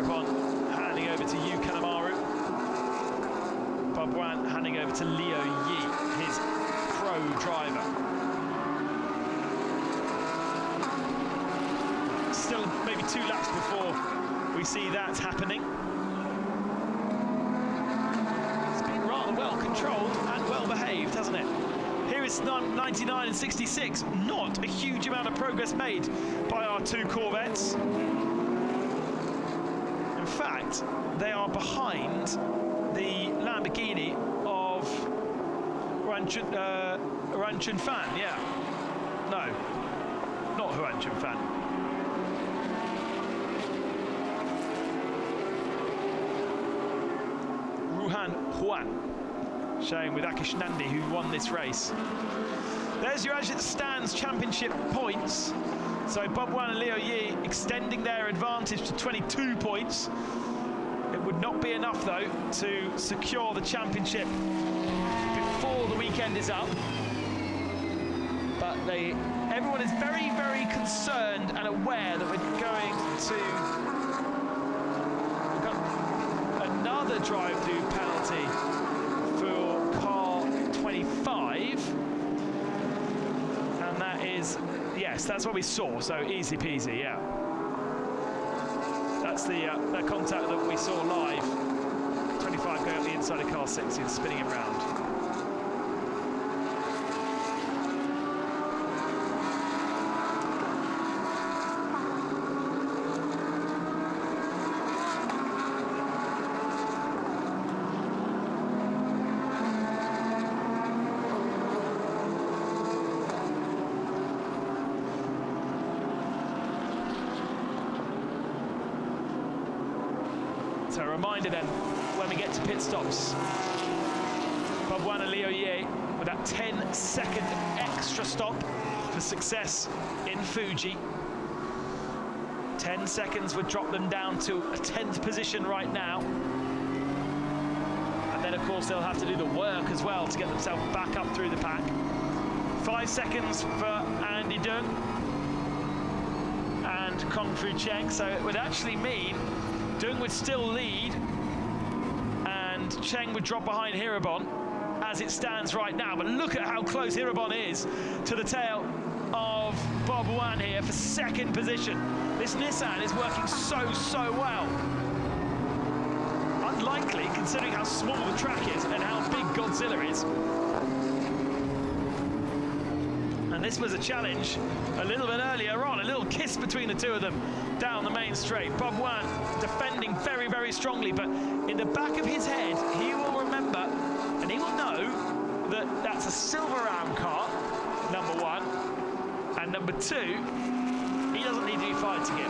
Handing over to Yu Kanemaru. Bob Wan handing over to Leo Yi, his pro driver. Still maybe 2 laps before we see that happening. It's been rather well controlled and well behaved, hasn't it? Here is 99 and 66. Not a huge amount of progress made by our two Corvettes. In fact, they are behind the Lamborghini of Yuan Chunfan, yeah. No, not Yuan Chunfan. Ruhan Huan, showing with Akish Nandi, who won this race. There's your as it stands championship points. So Bob Wan and Leo Yi extending their advantage to 22 points. It would not be enough, though, to secure the championship before the weekend is up. But everyone is very, very concerned and aware that we're going to... We've got another drive-through penalty for car 25. And that is... Yes, that's what we saw, so easy peasy, yeah. That's the contact that we saw live. 25 going up the inside of car 60 and spinning it round. So a reminder then, when we get to pit stops, Bob Yuan and Leo Ye with that 10-second extra stop for success in Fuji. 10 seconds would drop them down to a 10th position right now. And then, of course, they'll have to do the work as well to get themselves back up through the pack. 5 seconds for Andy Dung and Kong Fu Cheng. So it would actually mean Dung would still lead and Cheng would drop behind Hirabon as it stands right now. But look at how close Hirabon is to the tail of Bob Yuan here for 2nd position. This Nissan is working so well. Unlikely, considering how small the track is and how big Godzilla is. And this was a challenge a little bit earlier on, a little kiss between the two of them down the main straight. Bob Yuan defending very strongly, but in the back of his head, he will remember and he will know that that's a Silverram car, number 1, and number 2, he doesn't need to be fighting it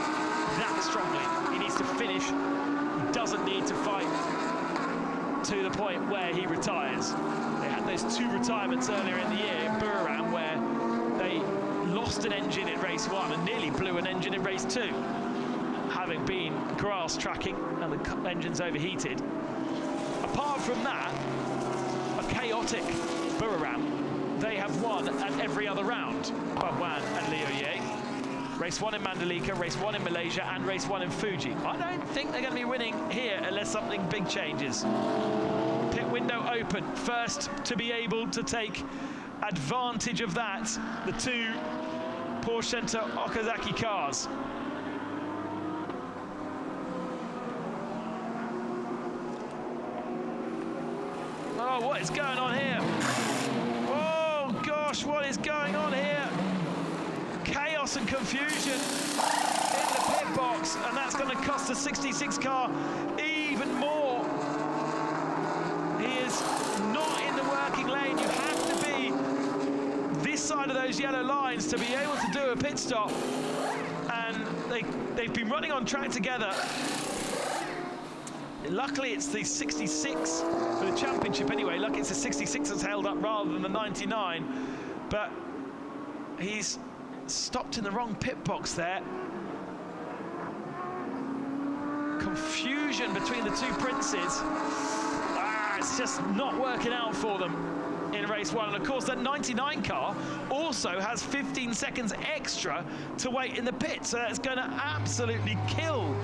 that strongly. He needs to finish. He doesn't need to fight to the point where he retires. They had those 2 retirements earlier in the year in Buriram where they lost an engine in race 1 and nearly blew an engine in race 2, having been grass tracking and the engine's overheated. Apart from that, a chaotic Buriram, they have won at every other round. Bob Yuan and Leo Ye. Race 1 in Mandalika, race 1 in Malaysia, and race 1 in Fuji. I don't think they're going to be winning here unless something big changes. Pit window open. First to be able to take advantage of that, the 2 Porsche Center Okazaki cars. Oh, what is going on here? Oh gosh, what is going on here? Chaos and confusion in the pit box, and that's going to cost the 66 car even more. He is not in the working lane. You have to be this side of those yellow lines to be able to do a pit stop, and they've been running on track together. Luckily, it's the 66 for the championship anyway. Luckily, it's the 66 that's held up rather than the 99. But he's stopped in the wrong pit box there. Confusion between the 2 princes. It's just not working out for them in race 1. And of course, that 99 car also has 15 seconds extra to wait in the pit. So that's going to absolutely kill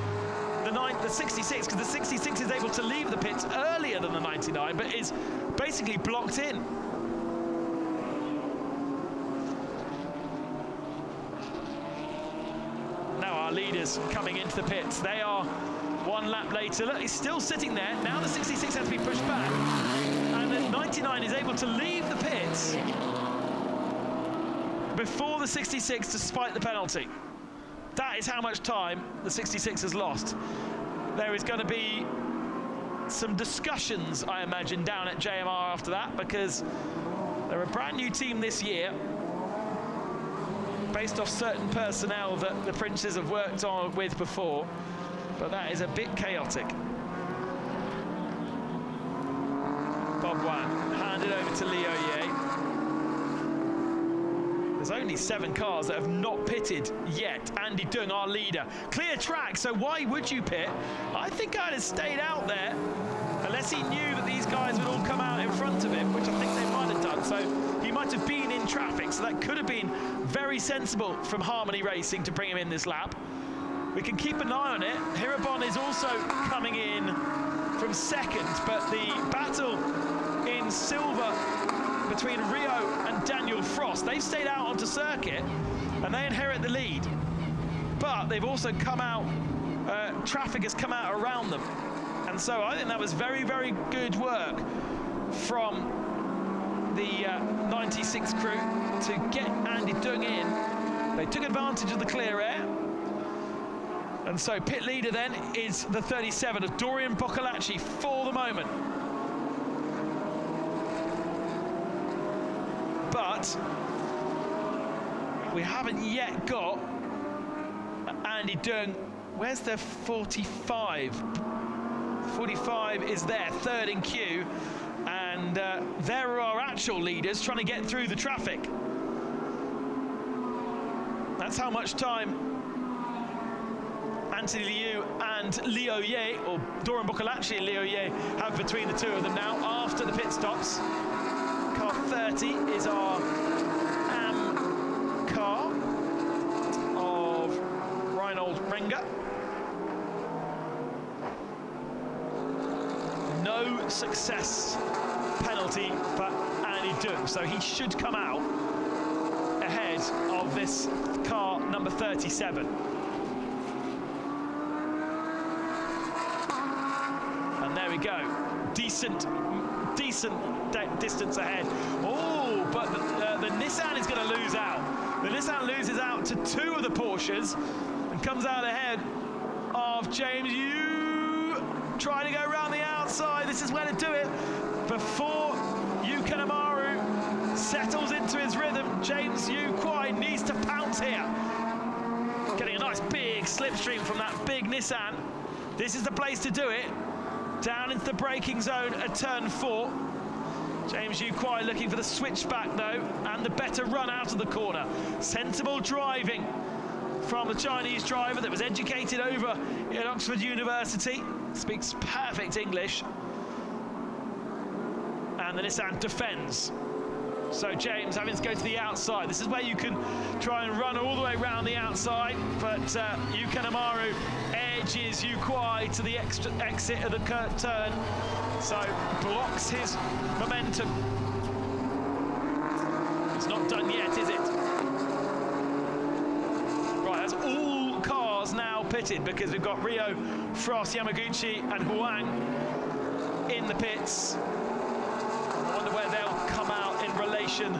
the 66, because the 66 is able to leave the pits earlier than the 99, but is basically blocked in. Now our leaders coming into the pits. They are 1 lap later. Look, he's still sitting there. Now the 66 has to be pushed back, and the 99 is able to leave the pits before the 66 despite the penalty. That is how much time the 66 has lost. There is going to be some discussions, I imagine, down at JMR after that, because they're a brand new team this year, based off certain personnel that the Princes have worked on with before, but that is a bit chaotic. Bob Yuan handed over to Leo Ye. There's only 7 cars that have not pitted yet. Andy Dung, our leader. Clear track, so why would you pit? I think I'd have stayed out there, unless he knew that these guys would all come out in front of him, which I think they might have done. So he might have been in traffic, so that could have been very sensible from Harmony Racing to bring him in this lap. We can keep an eye on it. Hirabon is also coming in from 2nd, but the battle in silver between Rio and Daniel Frost, they've stayed out onto circuit and they inherit the lead, but they've also come out, traffic has come out around them, and so I think that was very good work from the 96 crew to get Andy Dung in. They took advantage of the clear air, and so pit leader then is the 37 of Dorian Boccolacci for the moment. But we haven't yet got Andy Dung. Where's the 45? 45 is there, third in queue, and there are our actual leaders trying to get through the traffic. That's how much time Anthony Liu and Liu Ye, or Dorian Boccolacci and Liu Ye, have between the two of them now after the pit stops. Car 30 is our AM car of Reinhold Renger. No success penalty for Andy Dung, so he should come out ahead of this car number 37. And there we go, decent distance ahead. Oh, but the Nissan is going to lose out. The Nissan loses out to two of the Porsches and comes out ahead of James Yu, trying to go around the outside. This is where to do it before Yuan Kanemaru settles into his rhythm. James Yu quite needs to pounce here. Getting a nice big slipstream from that big Nissan. This is the place to do it. Down into the braking zone at turn 4. James Yu quite looking for the switchback though, and the better run out of the corner. Sensible driving from the Chinese driver that was educated over at Oxford University. Speaks perfect English. And the Nissan defends. So James having to go to the outside. This is where you can try and run all the way around the outside, but Yuan Kanemaru edges Yu Kuai to the exit of the turn, so blocks his momentum. It's not done yet, is it? Right, that's all cars now pitted, because we've got Rio, Frost, Yamaguchi and Huang in the pits. I wonder where they'll come out in relation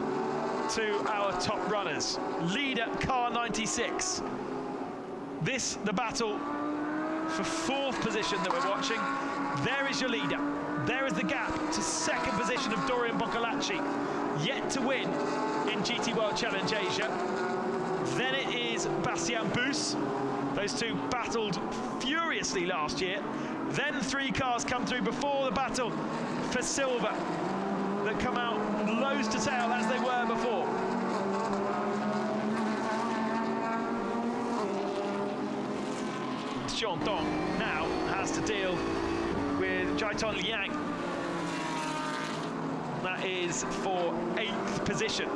to our top runners. Leader, car 96. This, the battle for 4th position that we're watching. There is your leader. There is the gap to 2nd position of Dorian Boccolacci, yet to win in GT World Challenge Asia. Then it is Bastien Bus. Those two battled furiously last year. Then 3 cars come through before the battle for silver, that come out nose to tail as they were before. Xiong Dong now has to deal with Jiatong Liang. That is for 8th position,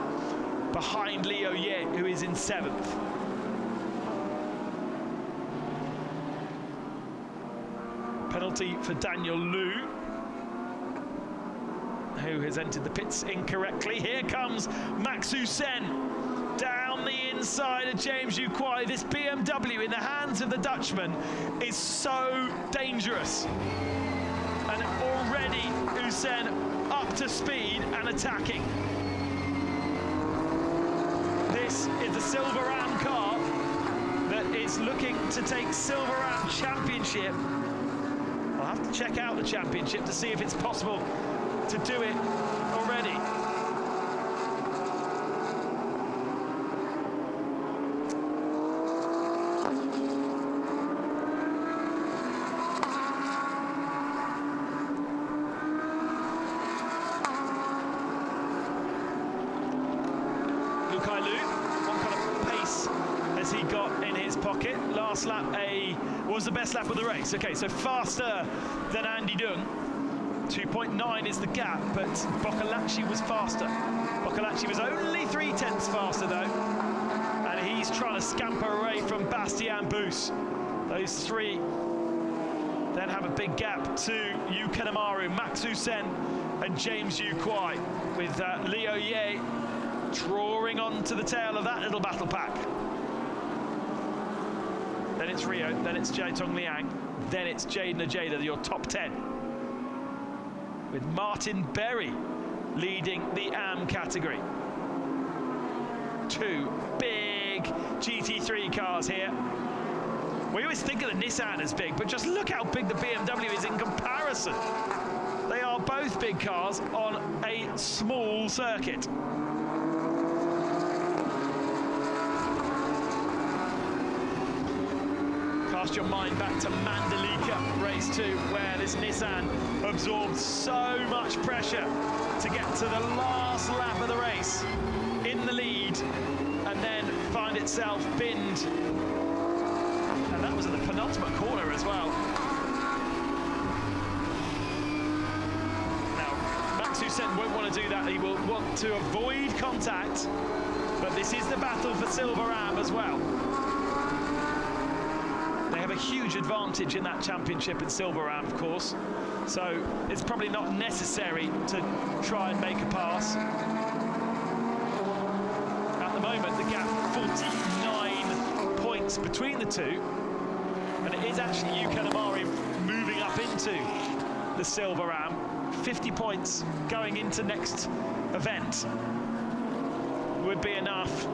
behind Liu Ye, who is in 7th. Penalty for Daniel Liu, who has entered the pits incorrectly. Here comes Max Hussein down the inside of James Yu Kuai. This BMW in the hands of the Dutchman is so dangerous. And already Hussein up to speed and attacking. This is the Silver Ram car that is looking to take Silver Ram Championship. I'll have to check out the championship to see if it's possible to do it already. Lukai Lu, what kind of pace has he got in his pocket? Last lap was the best lap of the race. Okay, so faster than Andy Dung. 2.9 is the gap, but Boccolacci was faster. Boccolacci was only 0.3 faster though, and he's trying to scamper away from Bastien Bus. Those 3 then have a big gap to Yuan Kanemaru, Max Hussein and James Yu Kuai, with Liu Ye drawing onto the tail of that little battle pack. Then it's Rio, then it's Jiatong Liang, then it's Jaden Ajeda, your top 10. With Martin Berry leading the AM category. 2 big GT3 cars here. We always think of the Nissan as big, but just look how big the BMW is in comparison. They are both big cars on a small circuit. Cast your mind back to Mandalika race 2, where this Nissan absorbed so much pressure to get to the last lap of the race in the lead and then find itself binned. And that was at the penultimate corner as well. Now, Max Hussein won't want to do that. He will want to avoid contact, but this is the battle for Silver Ram as well. They have a huge advantage in that championship in Silver Ram, of course, so it's probably not necessary to try and make a pass. At the moment, the gap 49 points between the two, and it is actually Yuan moving up into the Silver Ram. 50 points going into next event would be enough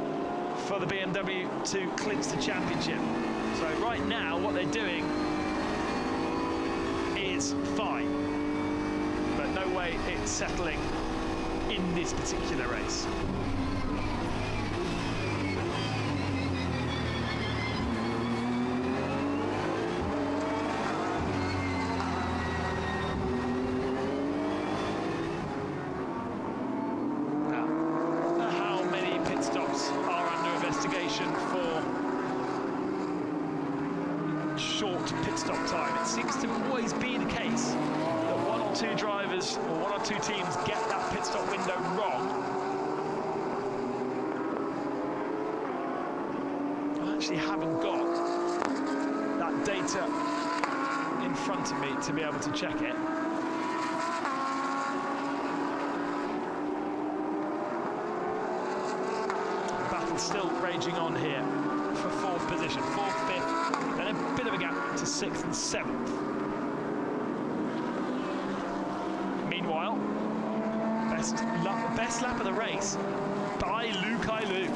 for the BMW to clinch the championship. So right now, what they're doing is fine, but no way it's settling in this particular race. Now, how many pit stops are under investigation for short pit stop time? It seems to always be the case that one or two drivers or one or two teams get that pit stop window wrong. I actually haven't got that data in front of me to be able to check it. The battle's still raging on here for 4th position, 4th, 5th, and a bit of a gap to 6th and 7th. Meanwhile, best lap of the race by Lukai Lu,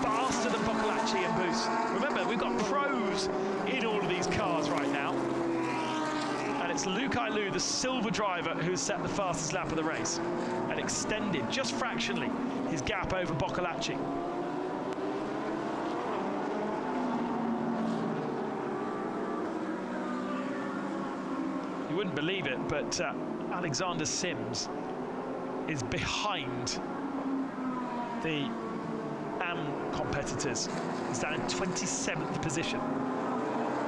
faster than Boccolacci and Boost. Remember, we've got pros in all of these cars right now, and it's Lukai Lu, the silver driver, who's set the fastest lap of the race and extended just fractionally his gap over Boccolacci. You wouldn't believe it, but Alexander Sims is behind the AM competitors. He's down in 27th position.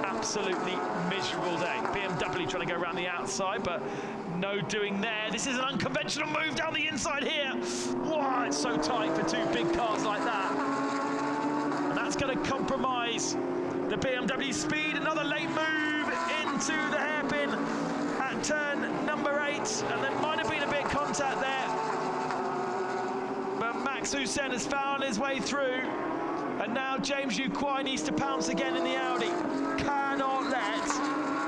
Absolutely miserable day. BMW trying to go around the outside, but no doing there. This is an unconventional move down the inside here. Wow, it's so tight for two big cars like that. And that's going to compromise the BMW speed. Another late move into the hairpin at turn number 8, and there might have been a bit of contact there, but Max Hussein has found his way through, and now James Yuan needs to pounce again in the Audi. Cannot let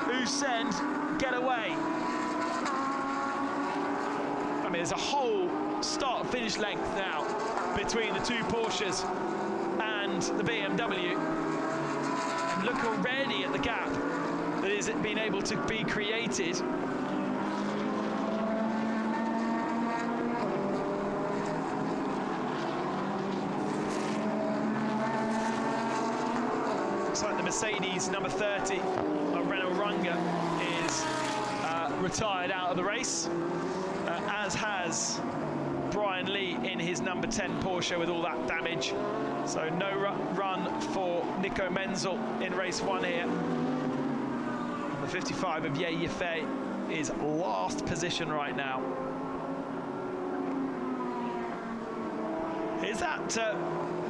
Hussein get away. I mean, there's a whole start-finish length now between the two Porsches and the BMW, and look already at the gap that is being able to be created. Looks like the Mercedes number 30, Renault Runga, is retired out of the race, as has Brian Lee in his number 10 Porsche with all that damage. So no run for Nico Menzel in race 1 here. 55 of Ye Yifei is last position right now. Here's that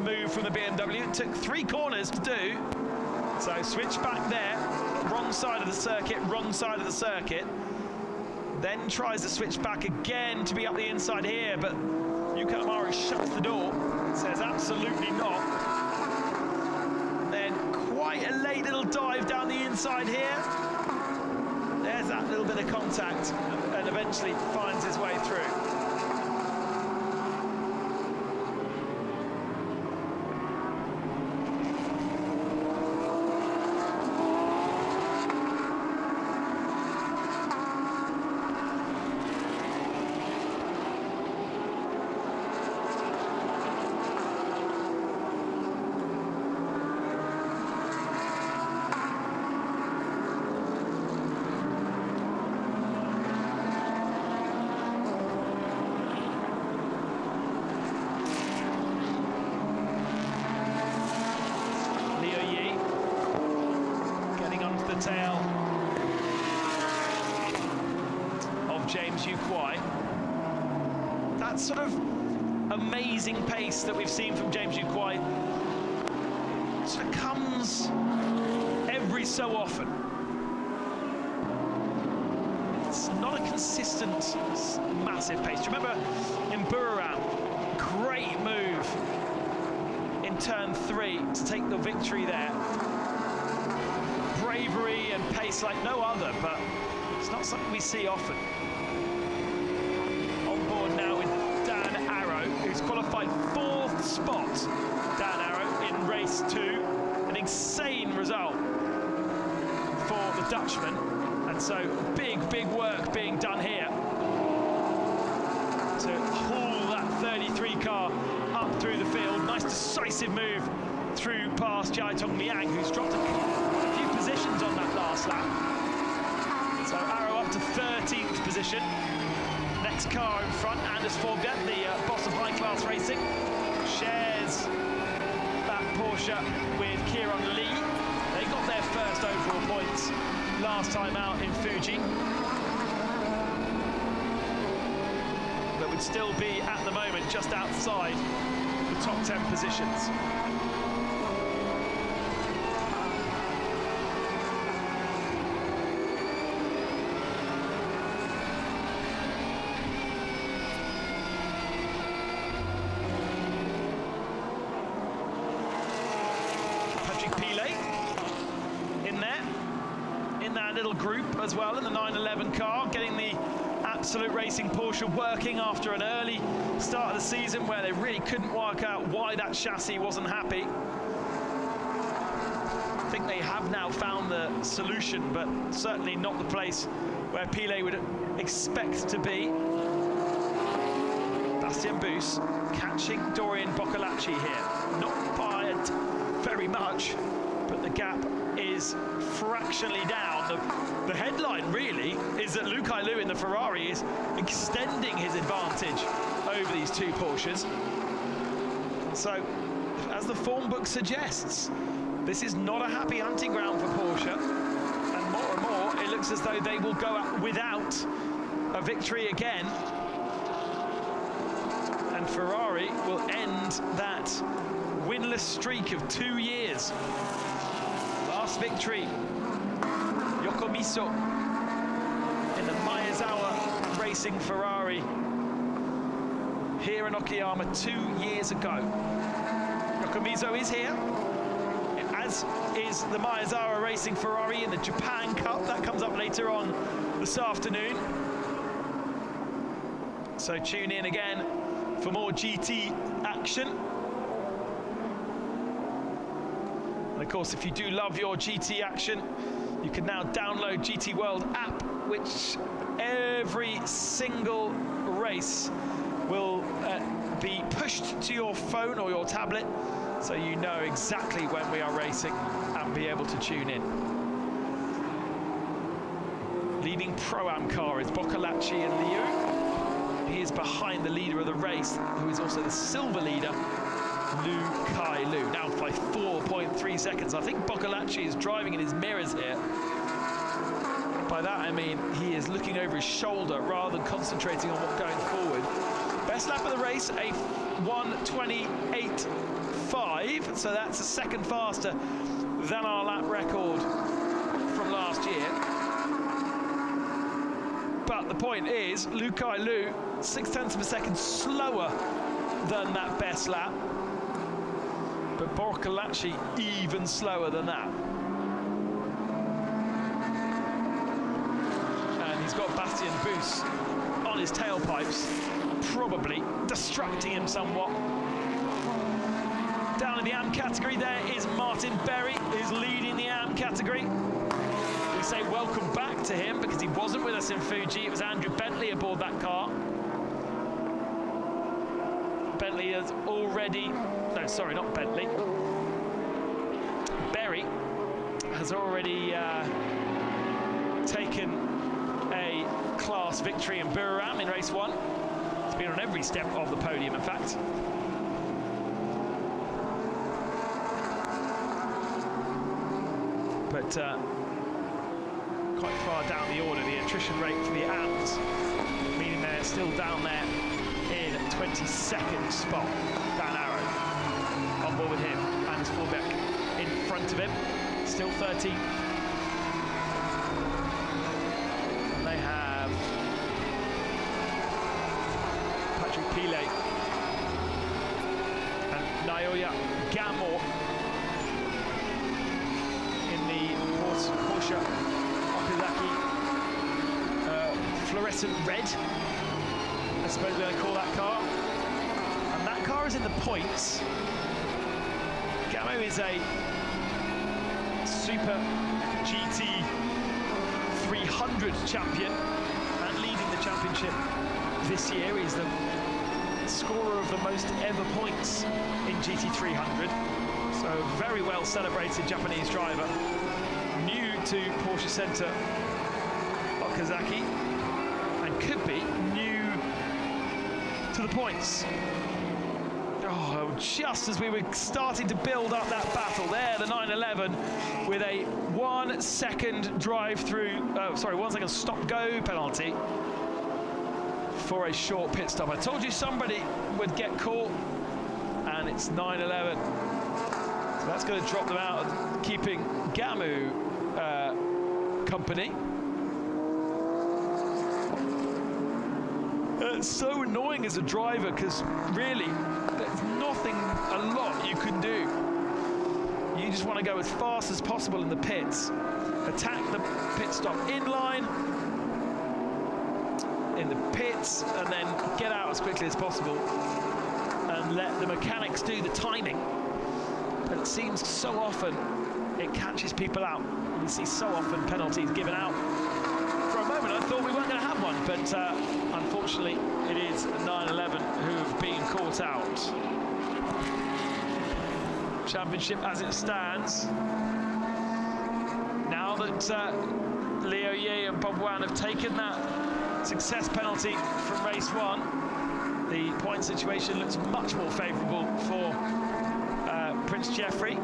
move from the BMW. It took 3 corners to do. So switch back there, wrong side of the circuit, wrong side of the circuit. Then tries to switch back again to be up the inside here, but Yuka Amaru shuts the door, says absolutely not. And then quite a late little dive down the inside here. There's that little bit of contact, and eventually finds his way through. the tail of James Yuan. That sort of amazing pace that we've seen from James Yuan sort of comes every so often. It's not a consistent, massive pace. Do you remember in Buriram, great move in turn 3 to take the victory there. Bravery and pace like no other, but it's not something we see often. On board now with Dan Arrow, who's qualified 4th spot. Dan Arrow in race 2, an insane result for the Dutchman, and so big work being done here to haul that 33 car up through the field. Nice decisive move through past Jai Tong Miang, who's dropped a few positions on that last lap. So Arrow up to 13th position. Next car in front, Anders Fogler, the boss of high-class racing, shares that Porsche with Kieron Lee. They got their first overall points last time out in Fuji, but would still be at the moment just outside the top 10 positions. Little group as well in the 911 car, getting the Absolute Racing Porsche working after an early start of the season where they really couldn't work out why that chassis wasn't happy. I think they have now found the solution, but certainly not the place where Pilet would expect to be. Bastien Bus catching Dorian Boccolacci here, not by very much, but the gap is fractionally down. The headline really is that Lukai Liu in the Ferrari is extending his advantage over these two Porsches. So, as the form book suggests, this is not a happy hunting ground for Porsche, and more, it looks as though they will go out without a victory again, and Ferrari will end that winless streak of 2 years. Last victory, Yokomiso in the Maezawa Racing Ferrari here in Okayama 2 years ago. Yokomiso is here, as is the Maezawa Racing Ferrari in the Japan Cup. That comes up later on this afternoon. So tune in again for more GT action. And of course, if you do love your GT action, you can now download GT World app, which every single race will be pushed to your phone or your tablet, so you know exactly when we are racing and be able to tune in. Leading Pro-Am car is Boccolacci and Liu. He is behind the leader of the race, who is also the silver leader, Lukai Liu, down by 4.3 seconds. I think Boccolacci is driving in his mirrors here. By that I mean he is looking over his shoulder rather than concentrating on what's going forward. Best lap of the race, a 1:28.5, so that's a second faster than our lap record from last year. But the point is, Lukai Liu, 0.6 of a second slower than that best lap. But Boccolacci even slower than that. And he's got Bastien Bus on his tailpipes, probably distracting him somewhat. Down in the AM category, there is Martin Berry, who's leading the AM category. We say welcome back to him because he wasn't with us in Fuji. It was Andrew Bentley aboard that car. Bentley has already, no, sorry, not Bentley. Berry has already taken a class victory in Buriram in race 1. He's been on every step of the podium, in fact. But quite far down the order. The attrition rate for the AMs, meaning they're still down there in 22nd spot. Dan Arrow on board with him, and Forbeck in front of him, still 13. And they have Patrick Pile and Naoya Gamo in the Porsche Okazaki fluorescent red, I suppose we're going to call that car. And that car is in the points. Gamo is a Super GT 300 champion and leading the championship this year. He's the scorer of the most ever points in GT 300. So very well celebrated Japanese driver, new to Porsche Center Okazaki, and could be new to the points. Oh, just as we were starting to build up that battle there, the 911 with a 1 second drive-through, 1 second stop-go penalty for a short pit stop. I told you somebody would get caught, and it's 911. So that's going to drop them out of keeping Gamu company. It's so annoying as a driver, because really there's nothing a lot you can do. You just want to go as fast as possible in the pits, attack the pit stop inline in the pits, and then get out as quickly as possible and let the mechanics do the timing. But it seems so often it catches people out. We see so often penalties given out. For a moment I thought we weren't going to have one, but unfortunately it is 911 who have been caught out. Championship as it stands. Now that Leo Ye and Bob Wan have taken that success penalty from race 1, the point situation looks much more favourable for Prince Jefri,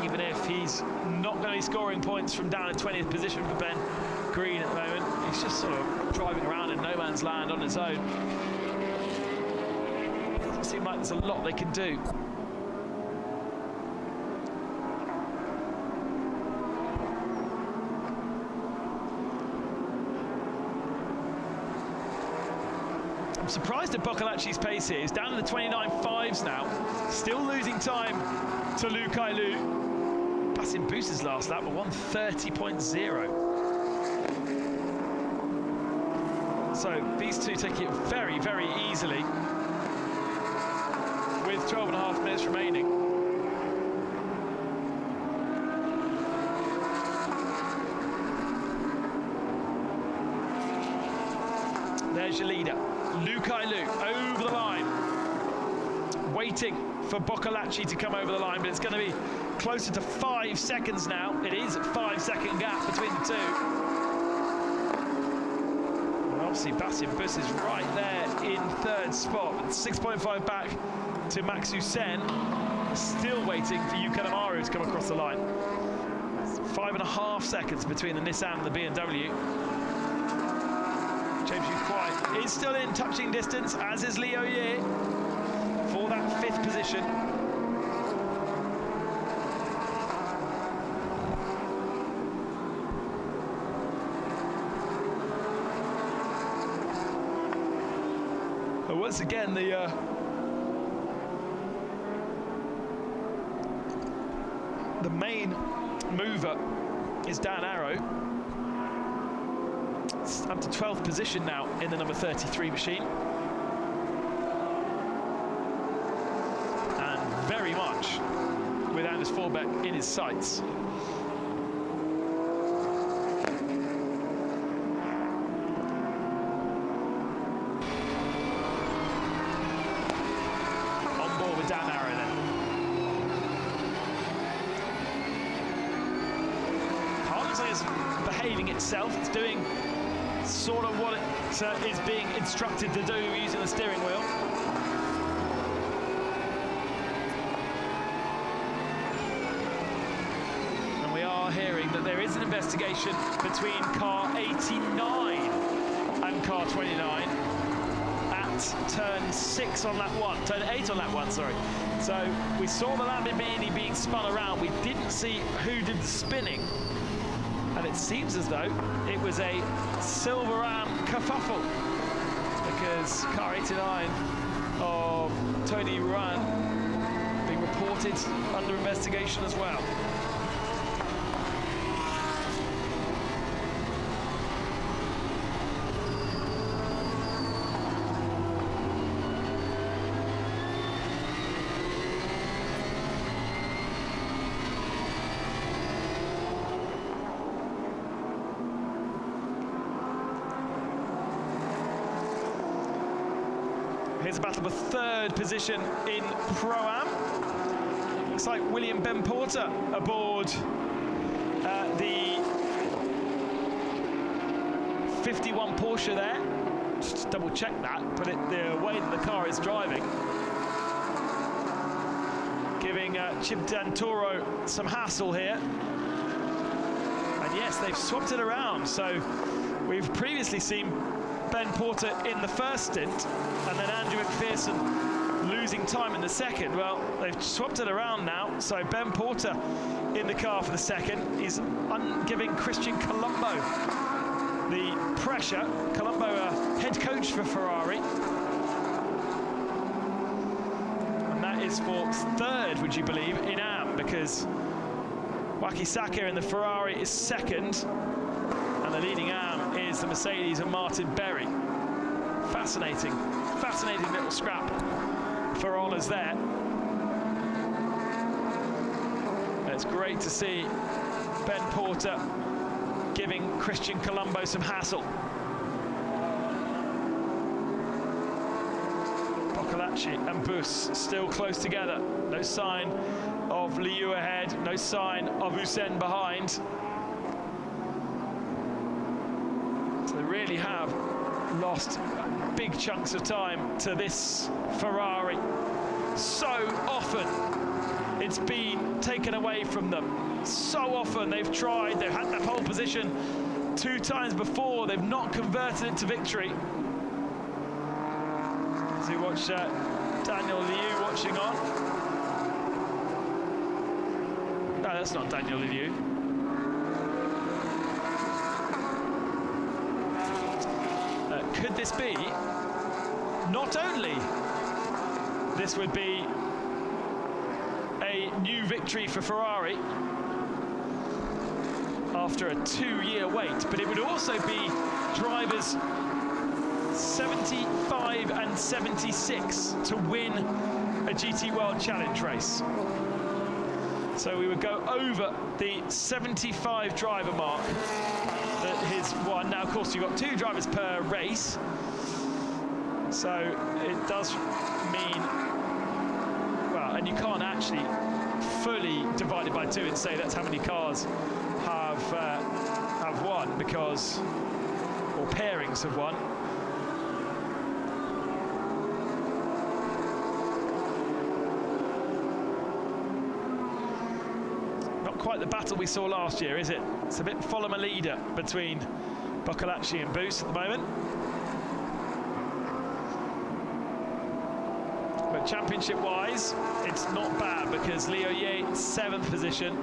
even if he's not going to be scoring points from down in 20th position for Ben Green at the moment. He's just sort of driving around in no man's land on his own. Doesn't seem like there's a lot they can do. I'm surprised at Boccolacci's pace here. He's down in the 29.5s now, still losing time to Lu Kailu. Bassem Boussa's last lap, but 1:30.0. So these two take it very, very easily with 12.5 minutes remaining. There's your leader, Lu Kailu, over the line, waiting for Boccolacci to come over the line, but it's going to be closer to 5 seconds now. It is a 5-second gap between the two. And obviously Bassem Boussa's is right there in 3rd spot, 6.5 back to Max Hussein, still waiting for Yuan Amaru to come across the line. 5.5 seconds between the Nissan and the BMW. James Kwai is still in touching distance, as is Leo Ye, for that 5th position. But once again, the main mover is Dan Arrow. It's up to 12th position now in the number 33 machine. And very much with Anders Forbeck in his sights. On board with Dan Arrow then. Car looks like it's behaving itself. It's doing sort of what it is being instructed to do using the steering wheel. And we are hearing that there is an investigation between car 89 and car 29 at turn 6 on lap 1, turn 8 on lap 1, sorry. So we saw the Lamborghini being spun around. We didn't see who did the spinning. And it seems as though it was a Silverham kerfuffle, because car 89 of Tony Yuan being reported under investigation as well. Here's a battle for third position in Pro-Am. Looks like William Ben Porter aboard the 51 Porsche there. Just double check that, but the way that the car is driving, giving Chip D'Antoro some hassle here. And yes, they've swapped it around. So we've previously seen Ben Porter in the first stint, and then Andrew McPherson losing time in the second. Well, they've swapped it around now, so Ben Porter in the car for the second is giving Christian Colombo the pressure. Colombo, head coach for Ferrari. And that is for third, would you believe, in AM, because Wakisaka in the Ferrari is second, and the leading AM is the Mercedes and Martin Berry. Fascinating little scrap for honours there. It's great to see Ben Porter giving Christian Colombo some hassle. Boccolacci and Bus still close together. No sign of Liu ahead, no sign of Usain behind. So they really have lost big chunks of time to this Ferrari. So often it's been taken away from them. So often they've tried, they've had that pole position 2 times before, they've not converted it to victory. As you watch Daniel Liu watching on. No, that's not Daniel Liu. Could this be, not only this would be a new victory for Ferrari after a 2-year wait, but it would also be drivers 75 and 76 to win a GT World Challenge race. So we would go over the 75 driver mark that has won. Now, of course, you've got 2 drivers per race, so it does mean, well, and you can't actually fully divide it by 2 and say that's how many cars have won, because, or pairings have won. Quite the battle we saw last year, is it? It's a bit follow my leader between Boccolacci and Bus at the moment. But championship-wise, it's not bad, because Leo Yates, 7th position,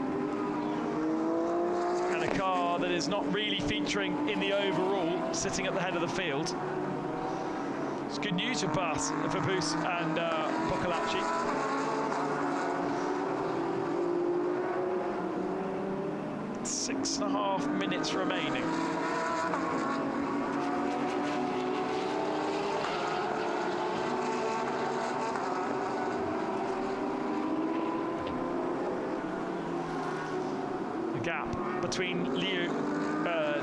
and a car that is not really featuring in the overall, sitting at the head of the field. It's good news for Bus and Boccolacci. 6.5 minutes remaining. The gap between Liu and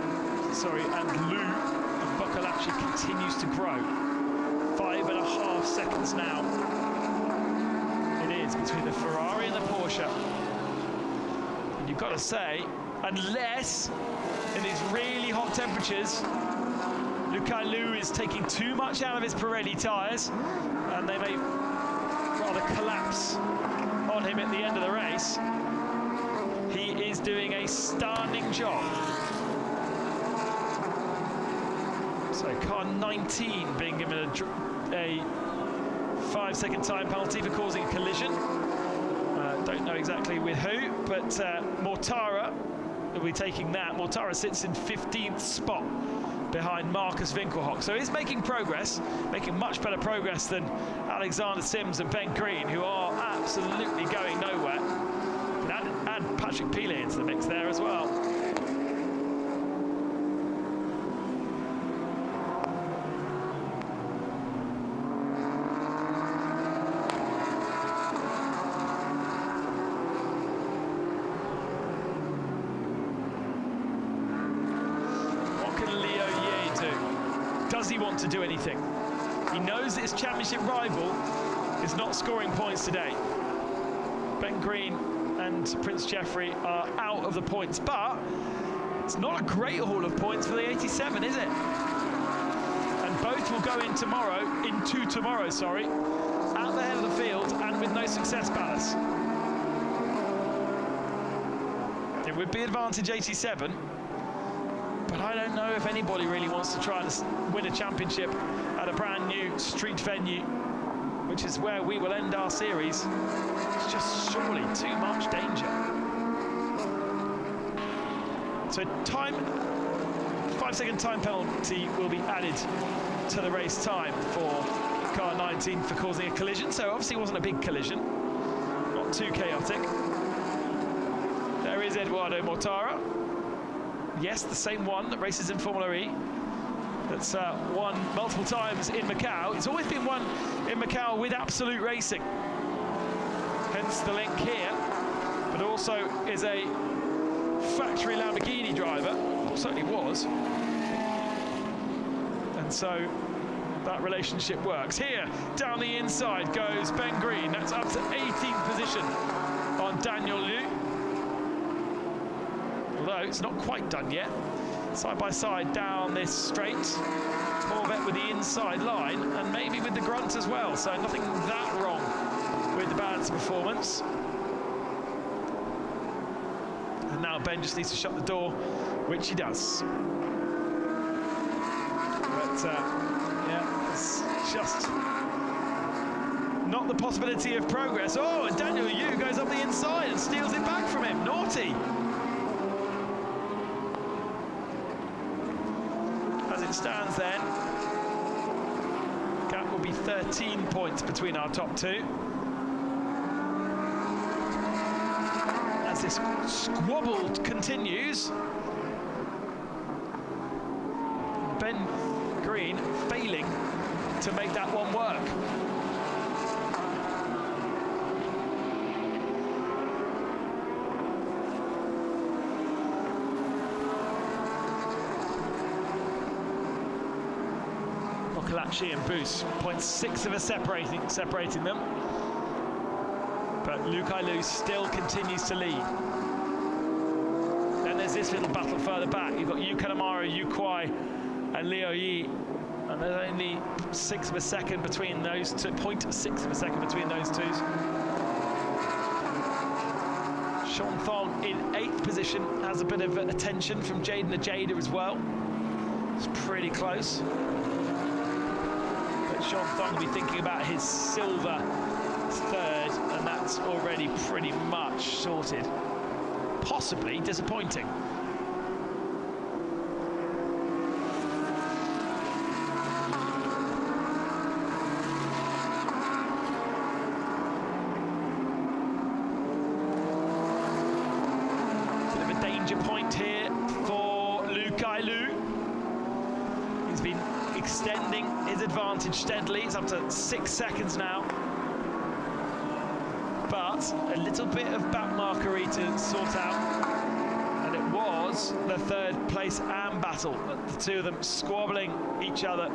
Lou and Boccolacci continues to grow. 5.5 seconds now. It is between the Ferrari and the Porsche. And you've got to say, unless in these really hot temperatures, Luca Liu is taking too much out of his Pirelli tyres, and they may rather collapse on him at the end of the race. He is is doing a stunning job. So car 19 being given a 5-second time penalty for causing a collision. Don't know exactly with who, but Mortara will be taking that. Mortara sits in 15th spot behind Marcus Winkelhock. So he's making progress, making much better progress than Alexander Sims and Ben Green, who are absolutely going nowhere. But add Patrick Pile into the mix there as well. Does he want to do anything? He knows that his championship rival is not scoring points today. Ben Green and Prince Jefri are out of the points, but it's not a great haul of points for the 87, is it? And both will go into tomorrow, at the head of the field and with no success ballast. It would be advantage 87. But I don't know if anybody really wants to try and win a championship at a brand new street venue, which is where we will end our series. It's just surely too much danger. So 5-second time penalty will be added to the race time for car 19 for causing a collision. So obviously it wasn't a big collision, not too chaotic. There is Eduardo Mortara. Yes, the same one that races in Formula E, that's won multiple times in Macau. It's always been won in Macau with Absolute Racing, hence the link here, but also is a factory Lamborghini driver, certainly was, and so that relationship works. Here, down the inside goes Ben Green, that's up to 18th position on Daniel Liu. Although it's not quite done yet. Side by side down this straight. Corvette with the inside line and maybe with the grunt as well. So nothing that wrong with the balance performance. And now Ben just needs to shut the door, which he does. But yeah, it's just not the possibility of progress. Oh, and Daniel Yu goes up the inside and steals it back from him. Naughty. As it stands then, gap will be 13 points between our top two. As this squabble continues, Ben Green failing to make that one work. Okayama and Boost, 0.6 of a separating them. But Lukai Lu still continues to lead. Then there's this little battle further back. You've got Yu Kanemaru, Yu Kuai, and Liu Yi. And there's only 6 of a second between those two, 0.6 of a second between those two. Sean Thong in 8th position has a bit of attention from Jaden Ajada as well. It's pretty close. Sean Thong will be thinking about his silver 3rd, and that's already pretty much sorted. Possibly disappointing. Bit of a danger point here for Lukai Lu. He's been extending his advantage steadily. It's up to 6 seconds now. But a little bit of backmarkery to sort out. And it was the 3rd place AM battle. The two of them squabbling each other.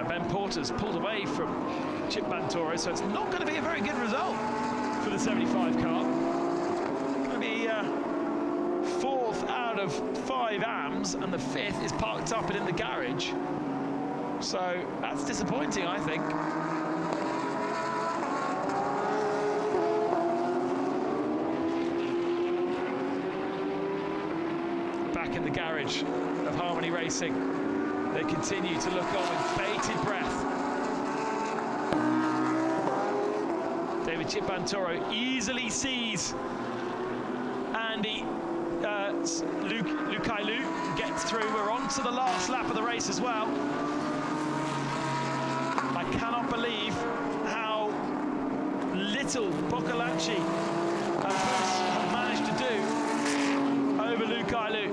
Ben Porter's pulled away from Chip Bantoro, so it's not going to be a very good result for the 75 car. Going to be 4th out of 5 AMs, and the 5th is parked up and in the garage. So that's disappointing, I think. Back in the garage of Harmony Racing, they continue to look on with bated breath. David Chipantoro easily sees Andy Lukailu, gets through. We're on to the last lap of the race as well. I cannot believe how little Boccolacci have managed to do over Lukailu.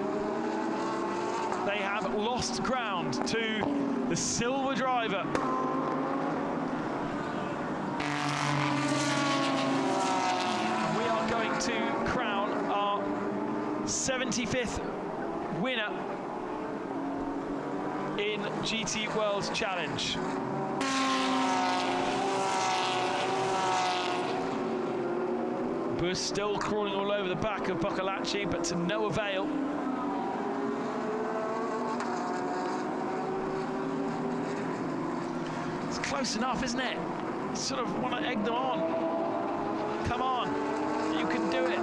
They have lost ground to the silver driver. We are going to crown our 75th winner in GT World Challenge. Bus still crawling all over the back of Boccolacci, but to no avail. It's close enough, isn't it? You sort of want to egg them on. Come on, you can do it.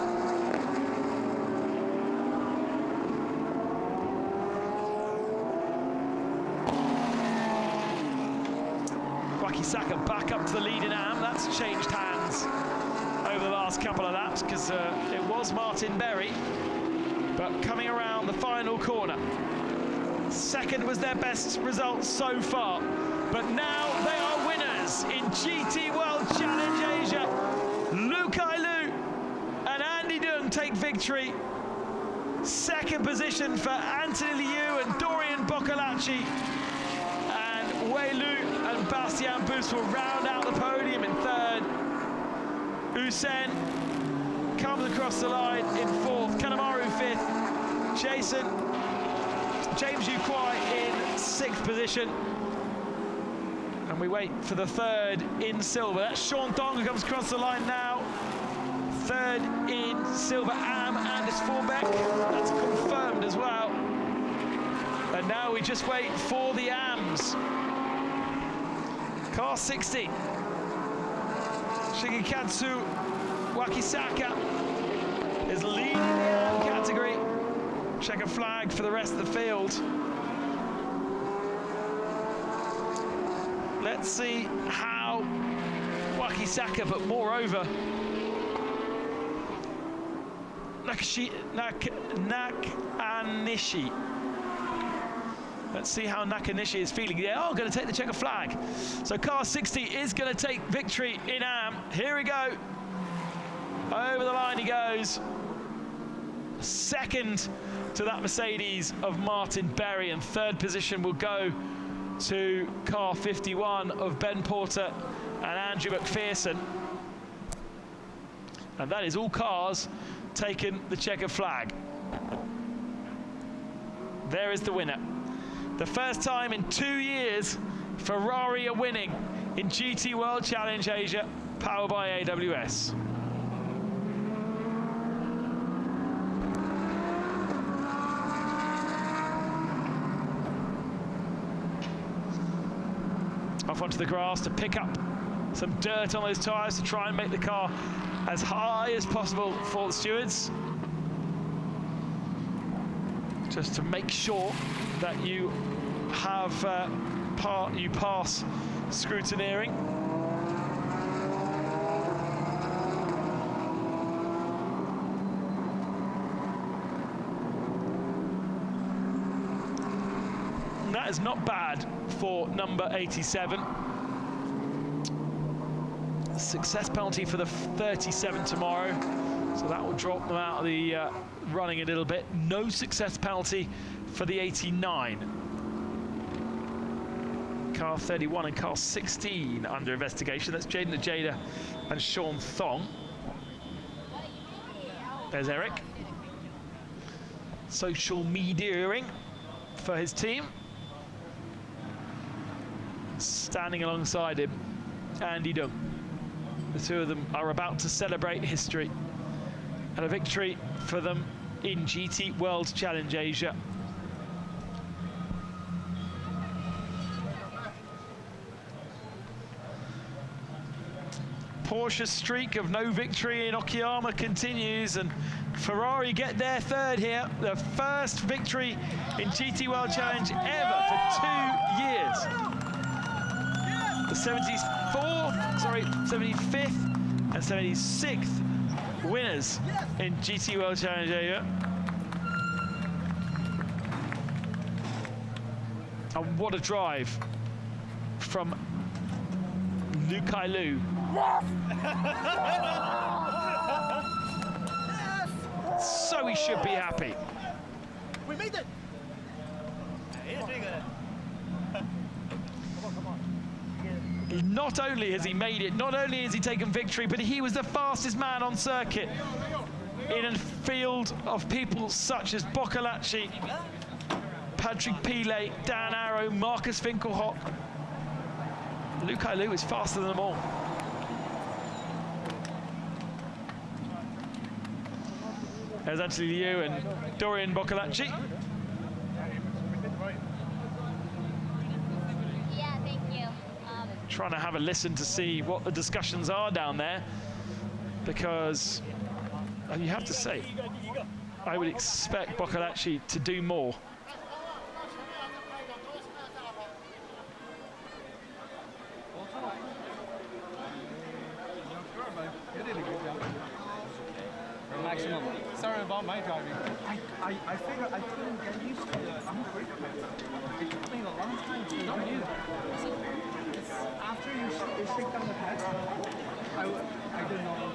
Wakisaka back up to the lead in AM. That's changed hands over the last couple of laps, because it was Martin Berry, but coming around the final corner. Second was their best result so far, but now they are winners in GT World Challenge Asia. Lukailu and Andy Dung take victory. Second position for Anthony Liu and Dorian Boccolacci, and Wei Lu and Bastien Bus will round out the podium in third. Usen comes across the line in 4th, Kanemaru 5th, James Yuquai in 6th position. And we wait for the 3rd in silver. That's Sean Dong who comes across the line now. 3rd in silver, Am Anders Forbeck. That's confirmed as well. And now we just wait for the AMs. Car 60. Shigekatsu Wakisaka is leading the AM category. Check a flag for the rest of the field. Let's see how Wakisaka, but moreover, Nakanishi. Let's see how Nakanishi is feeling. They are going to take the checker flag. So car 60 is going to take victory in AM. Here we go. Over the line he goes. Second to that Mercedes of Martin Berry, and 3rd position will go to car 51 of Ben Porter and Andrew McPherson. And that is all cars taking the checker flag. There is the winner. The first time in 2 years Ferrari are winning in GT World Challenge Asia, powered by AWS. Off onto the grass to pick up some dirt on those tyres to try and make the car as high as possible for the stewards. Just to make sure that you have you pass scrutineering. And that is not bad for number 87. Success penalty for the 37 tomorrow, so that will drop them out of the running a little bit. No success penalty for the 89. Car 31 and car 16 under investigation. That's Jaden Ajada and Sean Thong. There's Eric. Social mediaing for his team. Standing alongside him, Andy Dung. The two of them are about to celebrate history and a victory for them in GT World Challenge Asia. Porsche's streak of no victory in Okayama continues, and Ferrari get their third here, the first victory in GT World Challenge ever for 2 years. The 75th and 76th winners in GT World Challenge Asia. And what a drive from Lu. So he should be happy. We made it. Not only has he made it, not only has he taken victory, but he was the fastest man on circuit in a field of people such as Boccolacci, Patrick Pilet, Dan Arrow, Marcus Finkelhoff. Lu is faster than them all. There's Anthony Liu and Dorian Boccolacci. Yeah, thank you. Trying to have a listen to see what the discussions are down there, because you have to say, I would expect Boccolacci to do more. Maximum. Sorry about my driving. I figured I couldn't get used to the unbreakable. It took me a long time to know you. It's after you shake down the pad, I didn't know how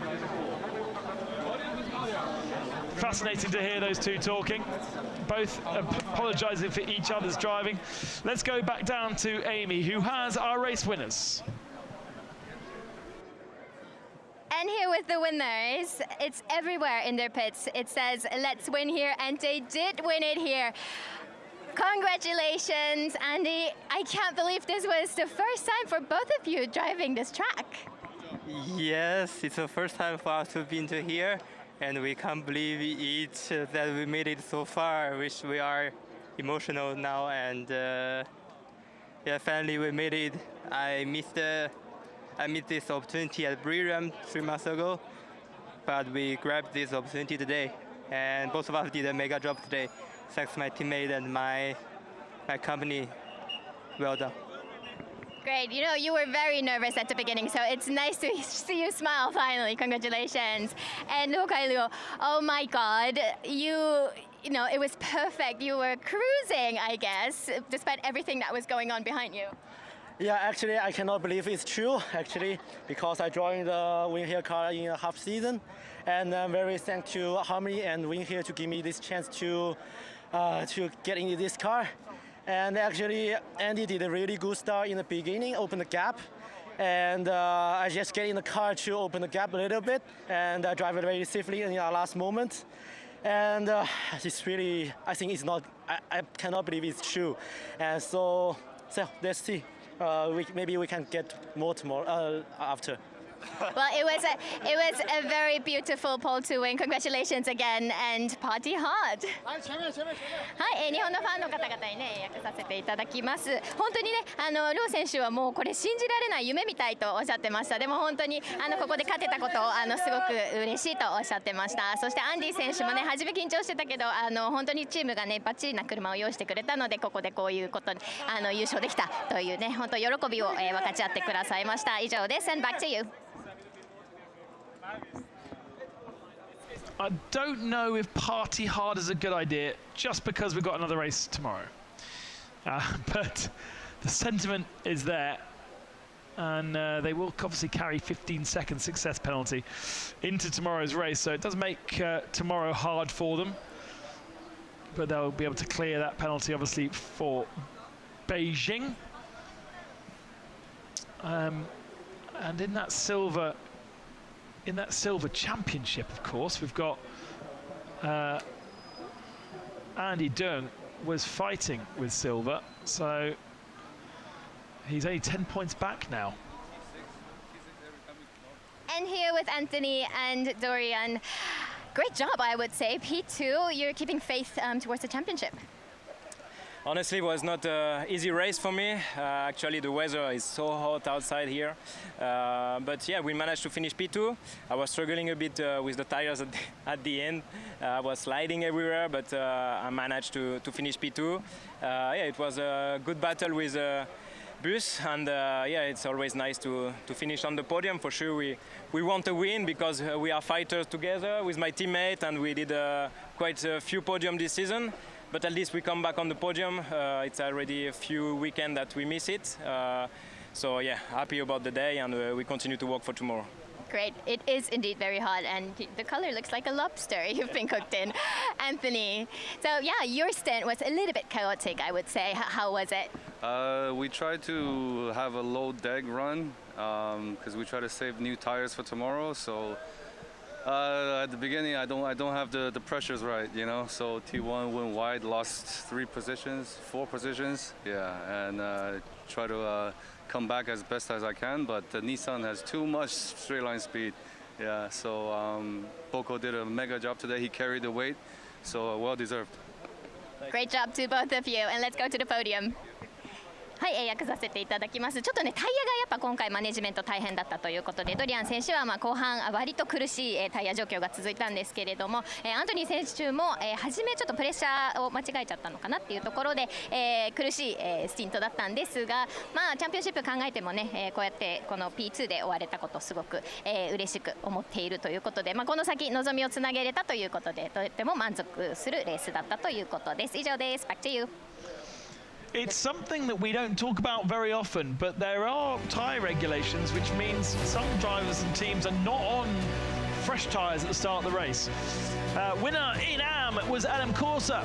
to. Fascinating to hear those two talking, both apologising for each other's driving. Let's go back down to Amy, who has our race winners. And here with the winners, it's everywhere in their pits. It says, let's win here, and they did win it here. Congratulations, Andy. I can't believe this was the first time for both of you driving this track. Yes, it's the first time for us to be into here, and we can't believe it that we made it so far, which we are emotional now, and yeah, finally we made it. I missed this opportunity at Podium 3 months ago, but we grabbed this opportunity today, and both of us did a mega job today. Thanks to my teammate and my company. Well done. Great. You know, you were very nervous at the beginning, so it's nice to see you smile finally. Congratulations. And Okayama, oh my God, you know, it was perfect. You were cruising, I guess, despite everything that was going on behind you. Yeah, actually, I cannot believe it's true, actually, because I joined the Win Here car in a half season, and I'm very thankful to Harmony and Win Here to give me this chance to get into this car. And actually, Andy did a really good start in the beginning, opened the gap, and I just get in the car to open the gap a little bit, and I drive it very safely in the last moment. And it's really, I think it's not, I cannot believe it's true. And so let's see. Maybe we can get more tomorrow after. Well, it was a very beautiful pole to win. Congratulations again, and party hard. はい、日本のファンの方々にね、訳させていただきます。本当にね、両選手はもうこれ信じられない夢みたいとおっしゃってました。でも本当にここで勝てたことすごく嬉しいとおっしゃってました。そしてアンディ選手もね、初め緊張してたけど本当にチームがねバッチリな車を用意してくれたので、ここでこういうことで優勝できたというね、本当喜びを分かち合ってくださいました。以上です。And back to you. I don't know if party hard is a good idea just because we've got another race tomorrow. But the sentiment is there, and they will obviously carry 15-second success penalty into tomorrow's race, so it does make tomorrow hard for them. But they'll be able to clear that penalty obviously for Beijing. And in that silver championship, of course, we've got Andy Dung was fighting with silver, so he's only 10 points back now. here with Anthony and Dorian. Great job, I would say. P2, you're keeping faith towards the championship. Honestly, it was not an easy race for me. Actually, the weather is so hot outside here. But yeah, we managed to finish P2. I was struggling a bit with the tires at the end. I was sliding everywhere, but I managed to finish P2. Yeah, it was a good battle with Bus, and yeah, it's always nice to finish on the podium. For sure, we want to win because we are fighters together with my teammate, and we did quite a few podiums this season. But at least we come back on the podium. It's already a few weekends that we miss it. So yeah, happy about the day, and we continue to work for tomorrow. Great. It is indeed very hot, and the color looks like a lobster you've been cooked in. Anthony, so yeah, your stint was a little bit chaotic, I would say. How was it? We tried to have a low deg run because we try to save new tires for tomorrow. So at the beginning, I don't have the pressures right, you know. So T1 went wide, lost 4 positions, yeah, and try to come back as best as I can. But the Nissan has too much straight line speed, yeah. So Boko did a mega job today. He carried the weight, so well deserved. Great job to both of you, and let's go to the podium. はい、訳させていただきます。ちょっとね、タイヤがやっぱ今回マネジメント大変だったということで、ドリアン選手は後半割と苦しいタイヤ状況が続いたんですけれども、アントニー選手も初めちょっとプレッシャーを間違えちゃったのかなっていうところで、苦しいスティントだったんですが、まあチャンピオンシップ考えてもね、こうやってこの P2 で終われたことすごく嬉しく思っているということで、この先望みをつなげれたということで、とても満足するレースだったということです。以上です。Back to you. It's something that we don't talk about very often, but there are tyre regulations, which means some drivers and teams are not on fresh tyres at the start of the race. Winner in AM was Adam Corsa.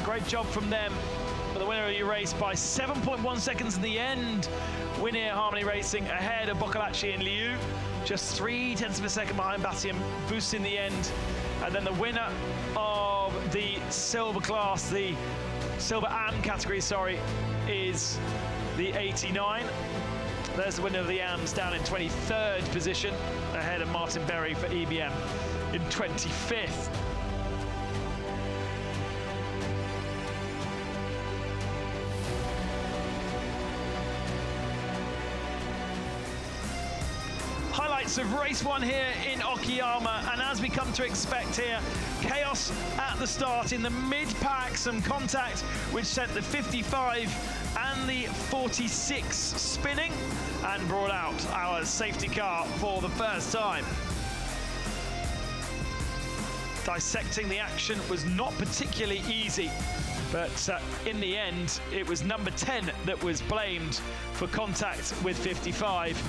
Great job from them. For the winner of your race by 7.1 seconds in the end. Winner Harmony Racing ahead of Boccolacci and Liu. Just 0.3 of a second behind Bastian Bus in the end. And then the winner of the silver class, the silver AM category, sorry, is the 89. There's the winner of the AMs down in 23rd position, ahead of Martin Berry for EBM in 25th. Highlights of race 1 here in Okayama, and as we come to expect here, chaos at the start in the mid-pack, some contact which sent the 55 and the 46 spinning and brought out our safety car for the first time. Dissecting the action was not particularly easy, but in the end it was number 10 that was blamed for contact with 55,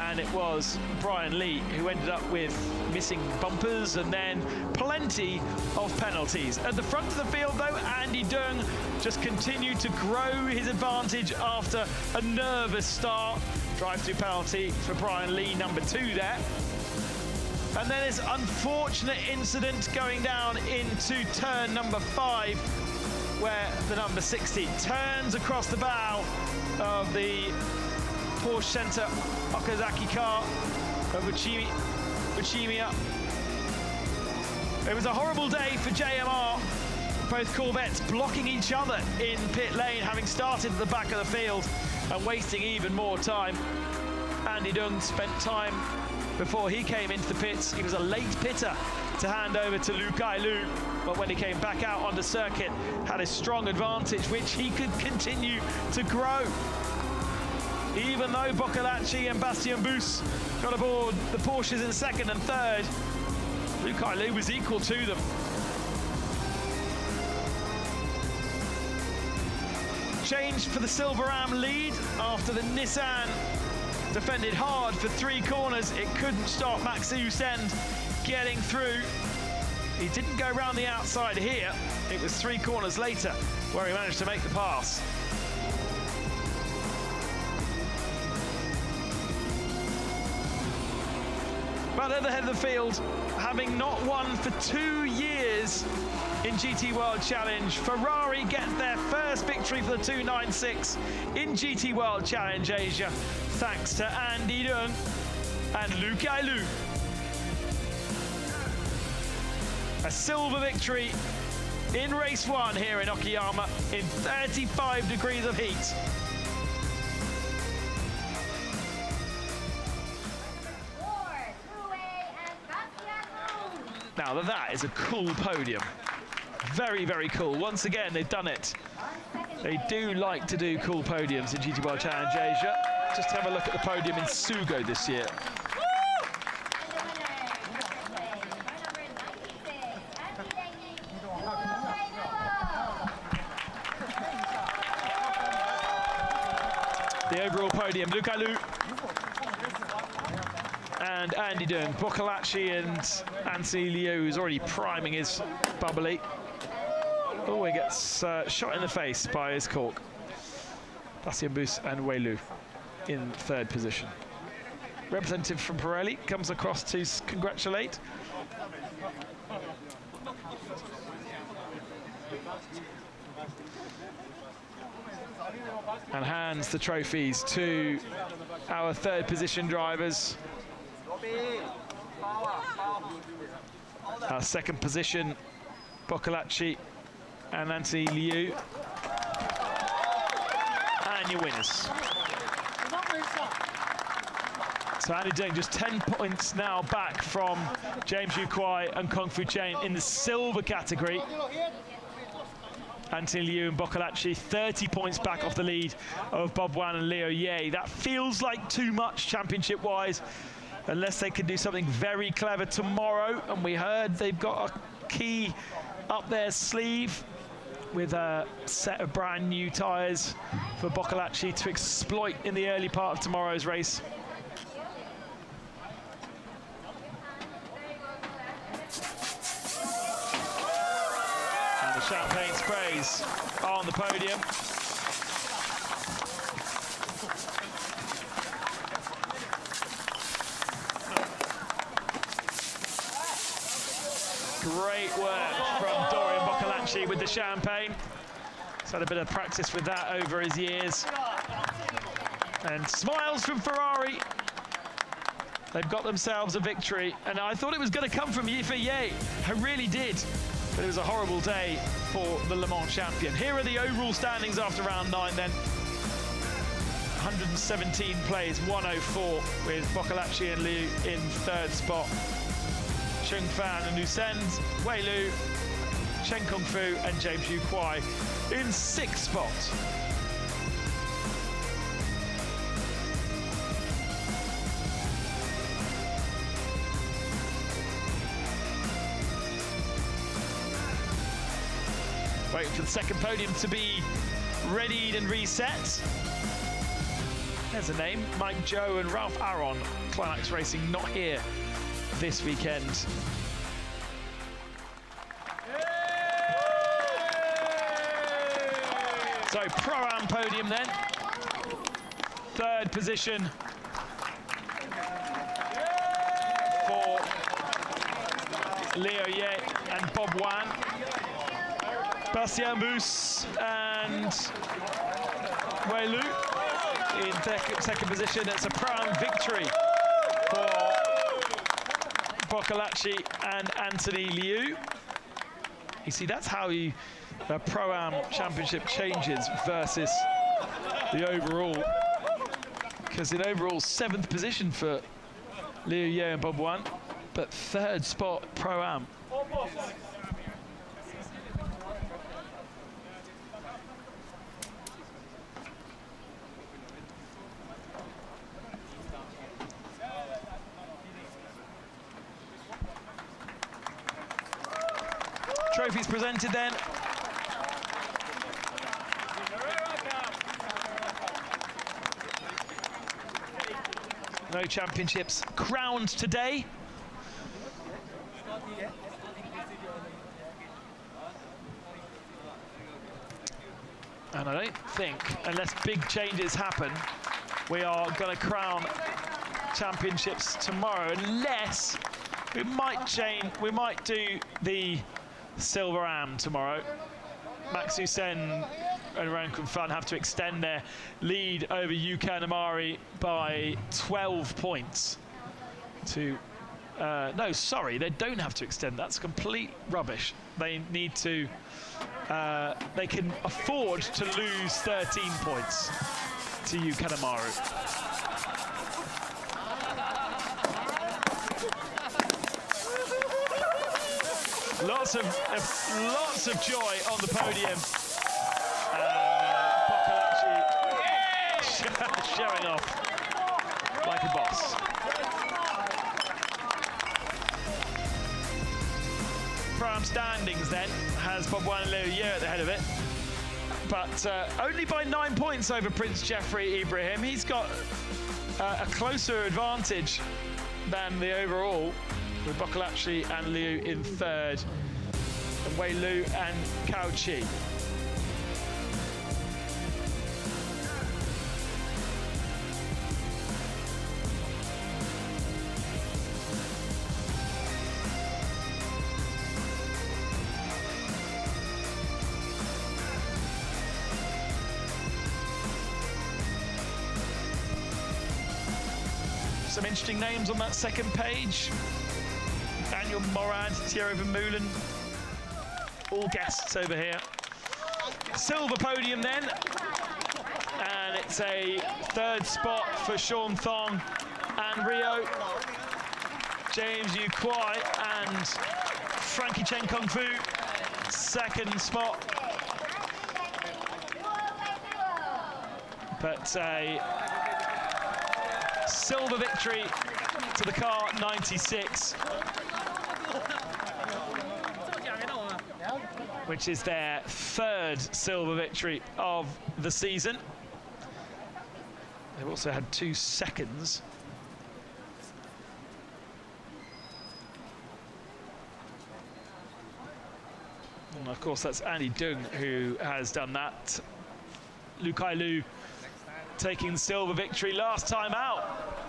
and it was Brian Lee who ended up with missing bumpers and then plenty of penalties. At the front of the field though, Andy Dung just continued to grow his advantage after a nervous start. Drive-through penalty for Brian Lee, number 2 there. And then this unfortunate incident going down into turn number 5, where the number 60 turns across the bow of the Porsche Center Okazaki car of Uchimiya. It was a horrible day for JMR. Both Corvettes blocking each other in pit lane, having started at the back of the field and wasting even more time. Andy Dung spent time before he came into the pits. He was a late pitter to hand over to Lu Kai Lu, but when he came back out on the circuit, had a strong advantage, which he could continue to grow. Even though Boccolacci and Bastian Bus got aboard the Porsches in second and third, Lu Kai Lu was equal to them. Change for the Silver Am lead after the Nissan defended hard for 3 corners. It couldn't stop Max Usend getting through. He didn't go round the outside here. It was 3 corners later where he managed to make the pass. But at the head of the field, having not won for 2 years in GT World Challenge, Ferrari gets their first victory for the 296 in GT World Challenge Asia, thanks to Andy Yuan and Lukai Lu. A silver victory in race 1 here in Okayama in 35 degrees of heat. Now that is a cool podium. Very, very cool. Once again, they've done it. They do like to do cool podiums in GT World Challenge Asia. Just have a look at the podium in Sugo this year. The overall podium, Lukai Lu and Andy Dunn, Boccolacci and Anthony Liu, who's already priming his bubbly. Oh, he gets shot in the face by his cork. Bastien Bus and Wei Lu in 3rd position. Representative from Pirelli comes across to congratulate. And hands the trophies to our 3rd position drivers. Our 2nd position, Boccolacci and Anthony Liu. And your winners. So Andy Deng just 10 points now back from James Yu Kwai and Kung Fu Chen in the silver category. Anthony Liu and Boccolacci 30 points back off the lead of Bob Wan and Leo Ye. That feels like too much championship-wise, unless they can do something very clever tomorrow. And we heard they've got a key up their sleeve with a set of brand new tyres for Boccolacci to exploit in the early part of tomorrow's race. And the champagne sprays on the podium. Great work from Dorian Boccolacci with the champagne. He's had a bit of practice with that over his years. And smiles from Ferrari. They've got themselves a victory. And I thought it was going to come from Jefri Ibrahim. I really did. But it was a horrible day for the Le Mans champion. Here are the overall standings after round 9 then. 117 plays, 104 with Boccolacci and Liu in 3rd spot. Chung Fan and Lucen, Wei Lu, Chen Kung Fu and James Yu Kwai in 6th spot. Waiting for the 2nd podium to be readied and reset. There's a name, Mike Joe and Ralph Aron, Climax Racing not here this weekend. So Pro-Am podium then. 3rd position for Leo Ye and Bob Wan. Bastien Bus and Wei Lu in 2nd position. It's a Pro-Am victory for Boccolacci and Anthony Liu. You see, that's how a Pro-Am championship changes versus the overall. Because in overall 7th position for Liu Ye and Bob Wan, but 3rd spot Pro-Am. Trophies presented then. No championships crowned today. And I don't think, unless big changes happen, we are going to crown Championships tomorrow, unless we might do the Silver Am tomorrow. Max Hussein and Yuan Fan have to extend their lead over Yuan Amari by 12 points to no, sorry, they don't have to extend. That's complete rubbish. They need to they can afford to lose 13 points to Yuan Amari. Lots of joy on the podium. Boccolacci showing off like a boss. Pro-Am standings then has Bob Wan and Liu Ye at the head of it, but only by 9 points over Prince Jefri Ibrahim. He's got a closer advantage than the overall, with Boccolacci and Liu in third, and Wei Lu and Cao Chi. Some interesting names on that second page. Daniel Morad, Thierry Vermeulen, all guests over here. Silver podium then, and it's a third spot for Sean Thong and Rio, James Yu Kwai and Frankie Chen Kung Fu, second spot. But a silver victory to the car 96, which is their third silver victory of the season. They've also had 2 seconds. And of course, that's Andy Dung who has done that. Lu Kai Lu taking the silver victory last time out,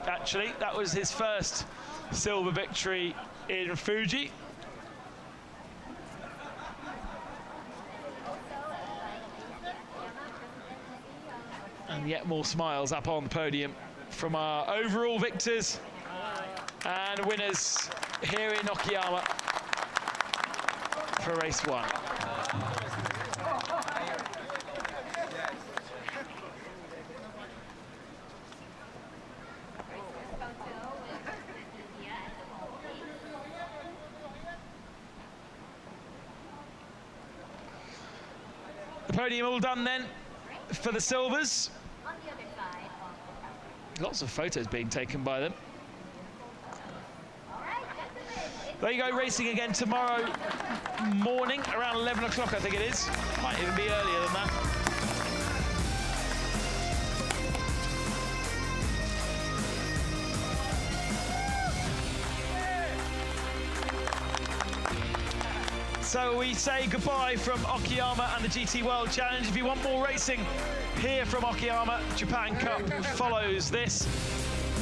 actually. That was his first silver victory in Fuji. And yet more smiles up on the podium from our overall victors and winners here in Okayama for race 1. The podium all done then for the silvers. Lots of photos being taken by them. There you go, racing again tomorrow morning around 11 o'clock, I think it is. Might even be earlier than that. So we say goodbye from Okayama and the GT World Challenge. If you want more racing here from Okayama, Japan Cup follows this.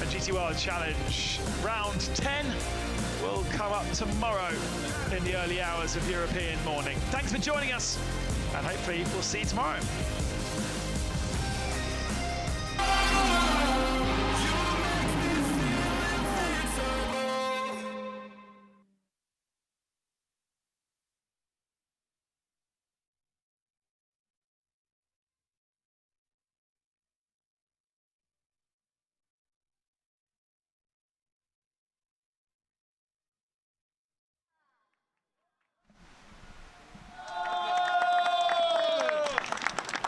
And GT World Challenge round 10 will come up tomorrow in the early hours of European morning. Thanks for joining us, and hopefully we'll see you tomorrow.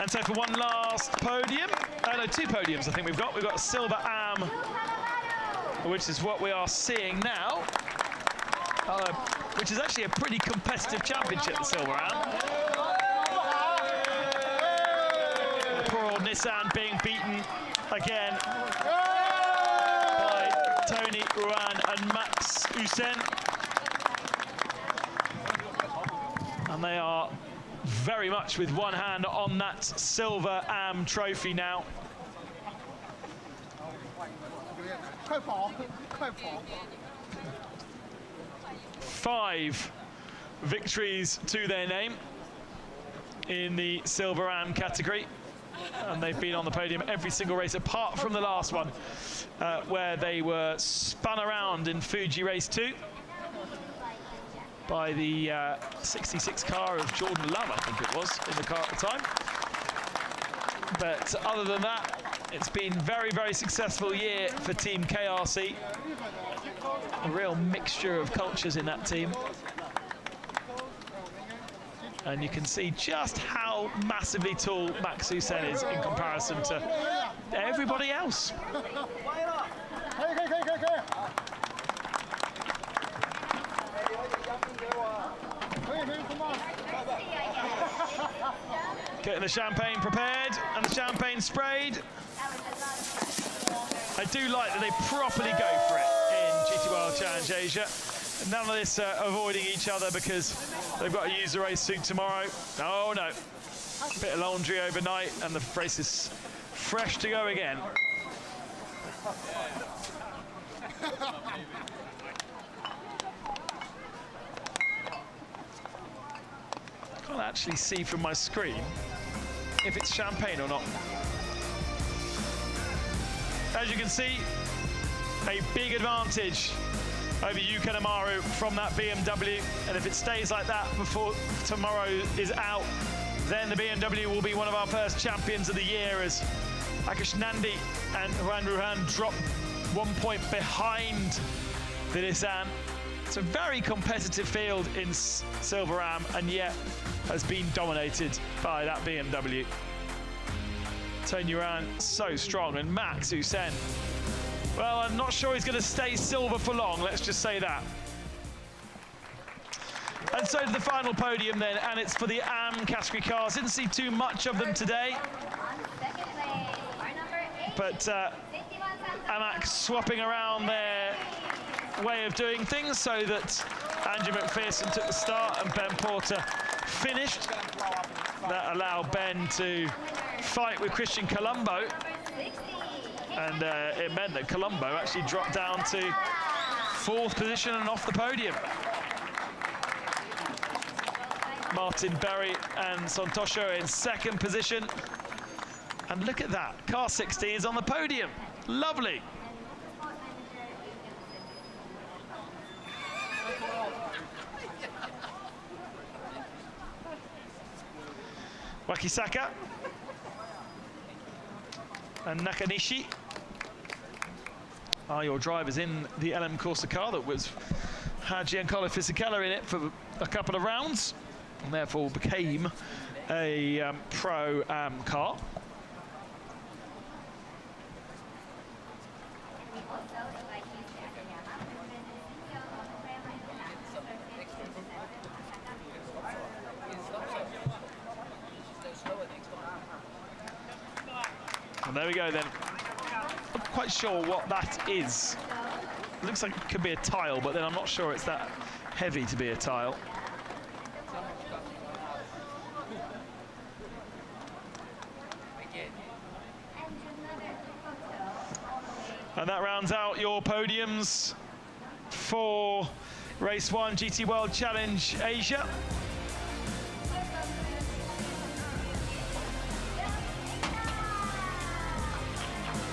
And so for one last podium, no, 2 podiums I think we've got. We've got a Silver Am, which is what we are seeing now, which is actually a pretty competitive championship, the Silver Am. Poor old Nissan being beaten again by Tony, Yuan and Max Hussein. And they are very much with one hand on that Silver Am trophy now. 5 victories to their name in the Silver Am category, and they've been on the podium every single race apart from the last one, where they were spun around in Fuji Race 2 by the 66 car of Jordan Love, I think it was, in the car at the time. But other than that, it's been very, very successful year for Team KRC. A real mixture of cultures in that team. And you can see just how massively tall Max Hussein is in comparison to everybody else. Getting the champagne prepared and the champagne sprayed. I do like that they properly go for it in GT World Challenge Asia. None of this avoiding each other because they've got to use the race suit tomorrow. Oh no, a bit of laundry overnight and the race is fresh to go again. Can't actually see from my screen if it's champagne or not. As you can see, a big advantage over Yuka Namaru from that BMW, and if it stays like that before tomorrow is out, then the BMW will be one of our first champions of the year, as Akash Nandi and Juan Ruhan drop 1 point behind the Nissan. It's a very competitive field in Silver Am, and yet has been dominated by that BMW. Tony Yuan so strong, and Max Hussein, well, I'm not sure he's going to stay silver for long, let's just say that. And so to the final podium then, and it's for the AM category cars. Didn't see too much of them today, but AMAC swapping around their way of doing things so that Andrew McPherson took the start and Ben Porter finished. That allowed Ben to fight with Christian Colombo, and it meant that Colombo actually dropped down to 4th position and off the podium. Martin Berry and Santosho in 2nd position. And look at that, car 16 is on the podium. Lovely. Wakisaka and Nakanishi are your drivers in the LM Corsa car that had Giancarlo Fisichella in it for a couple of rounds, and therefore became a Pro Am car. And there we go then. Not quite sure what that is. It looks like it could be a tile, but then I'm not sure it's that heavy to be a tile. And that rounds out your podiums for Race 1 GT World Challenge Asia.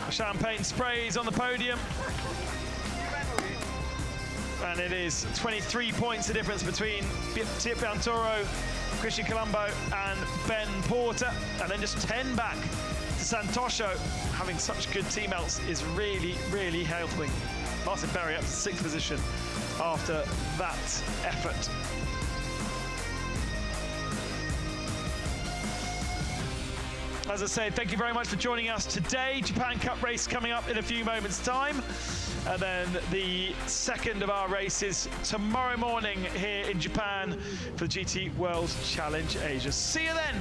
Champagne sprays on the podium, and it is 23 points the difference between Tip Antoro, Christian Colombo and Ben Porter, and then just 10 back to Santosho. Having such good teammates is really, really helping. Martin Berry up to 6th position after that effort. As I say, thank you very much for joining us today. Japan Cup race coming up in a few moments' time. And then the second of our races tomorrow morning here in Japan for GT World Challenge Asia. See you then.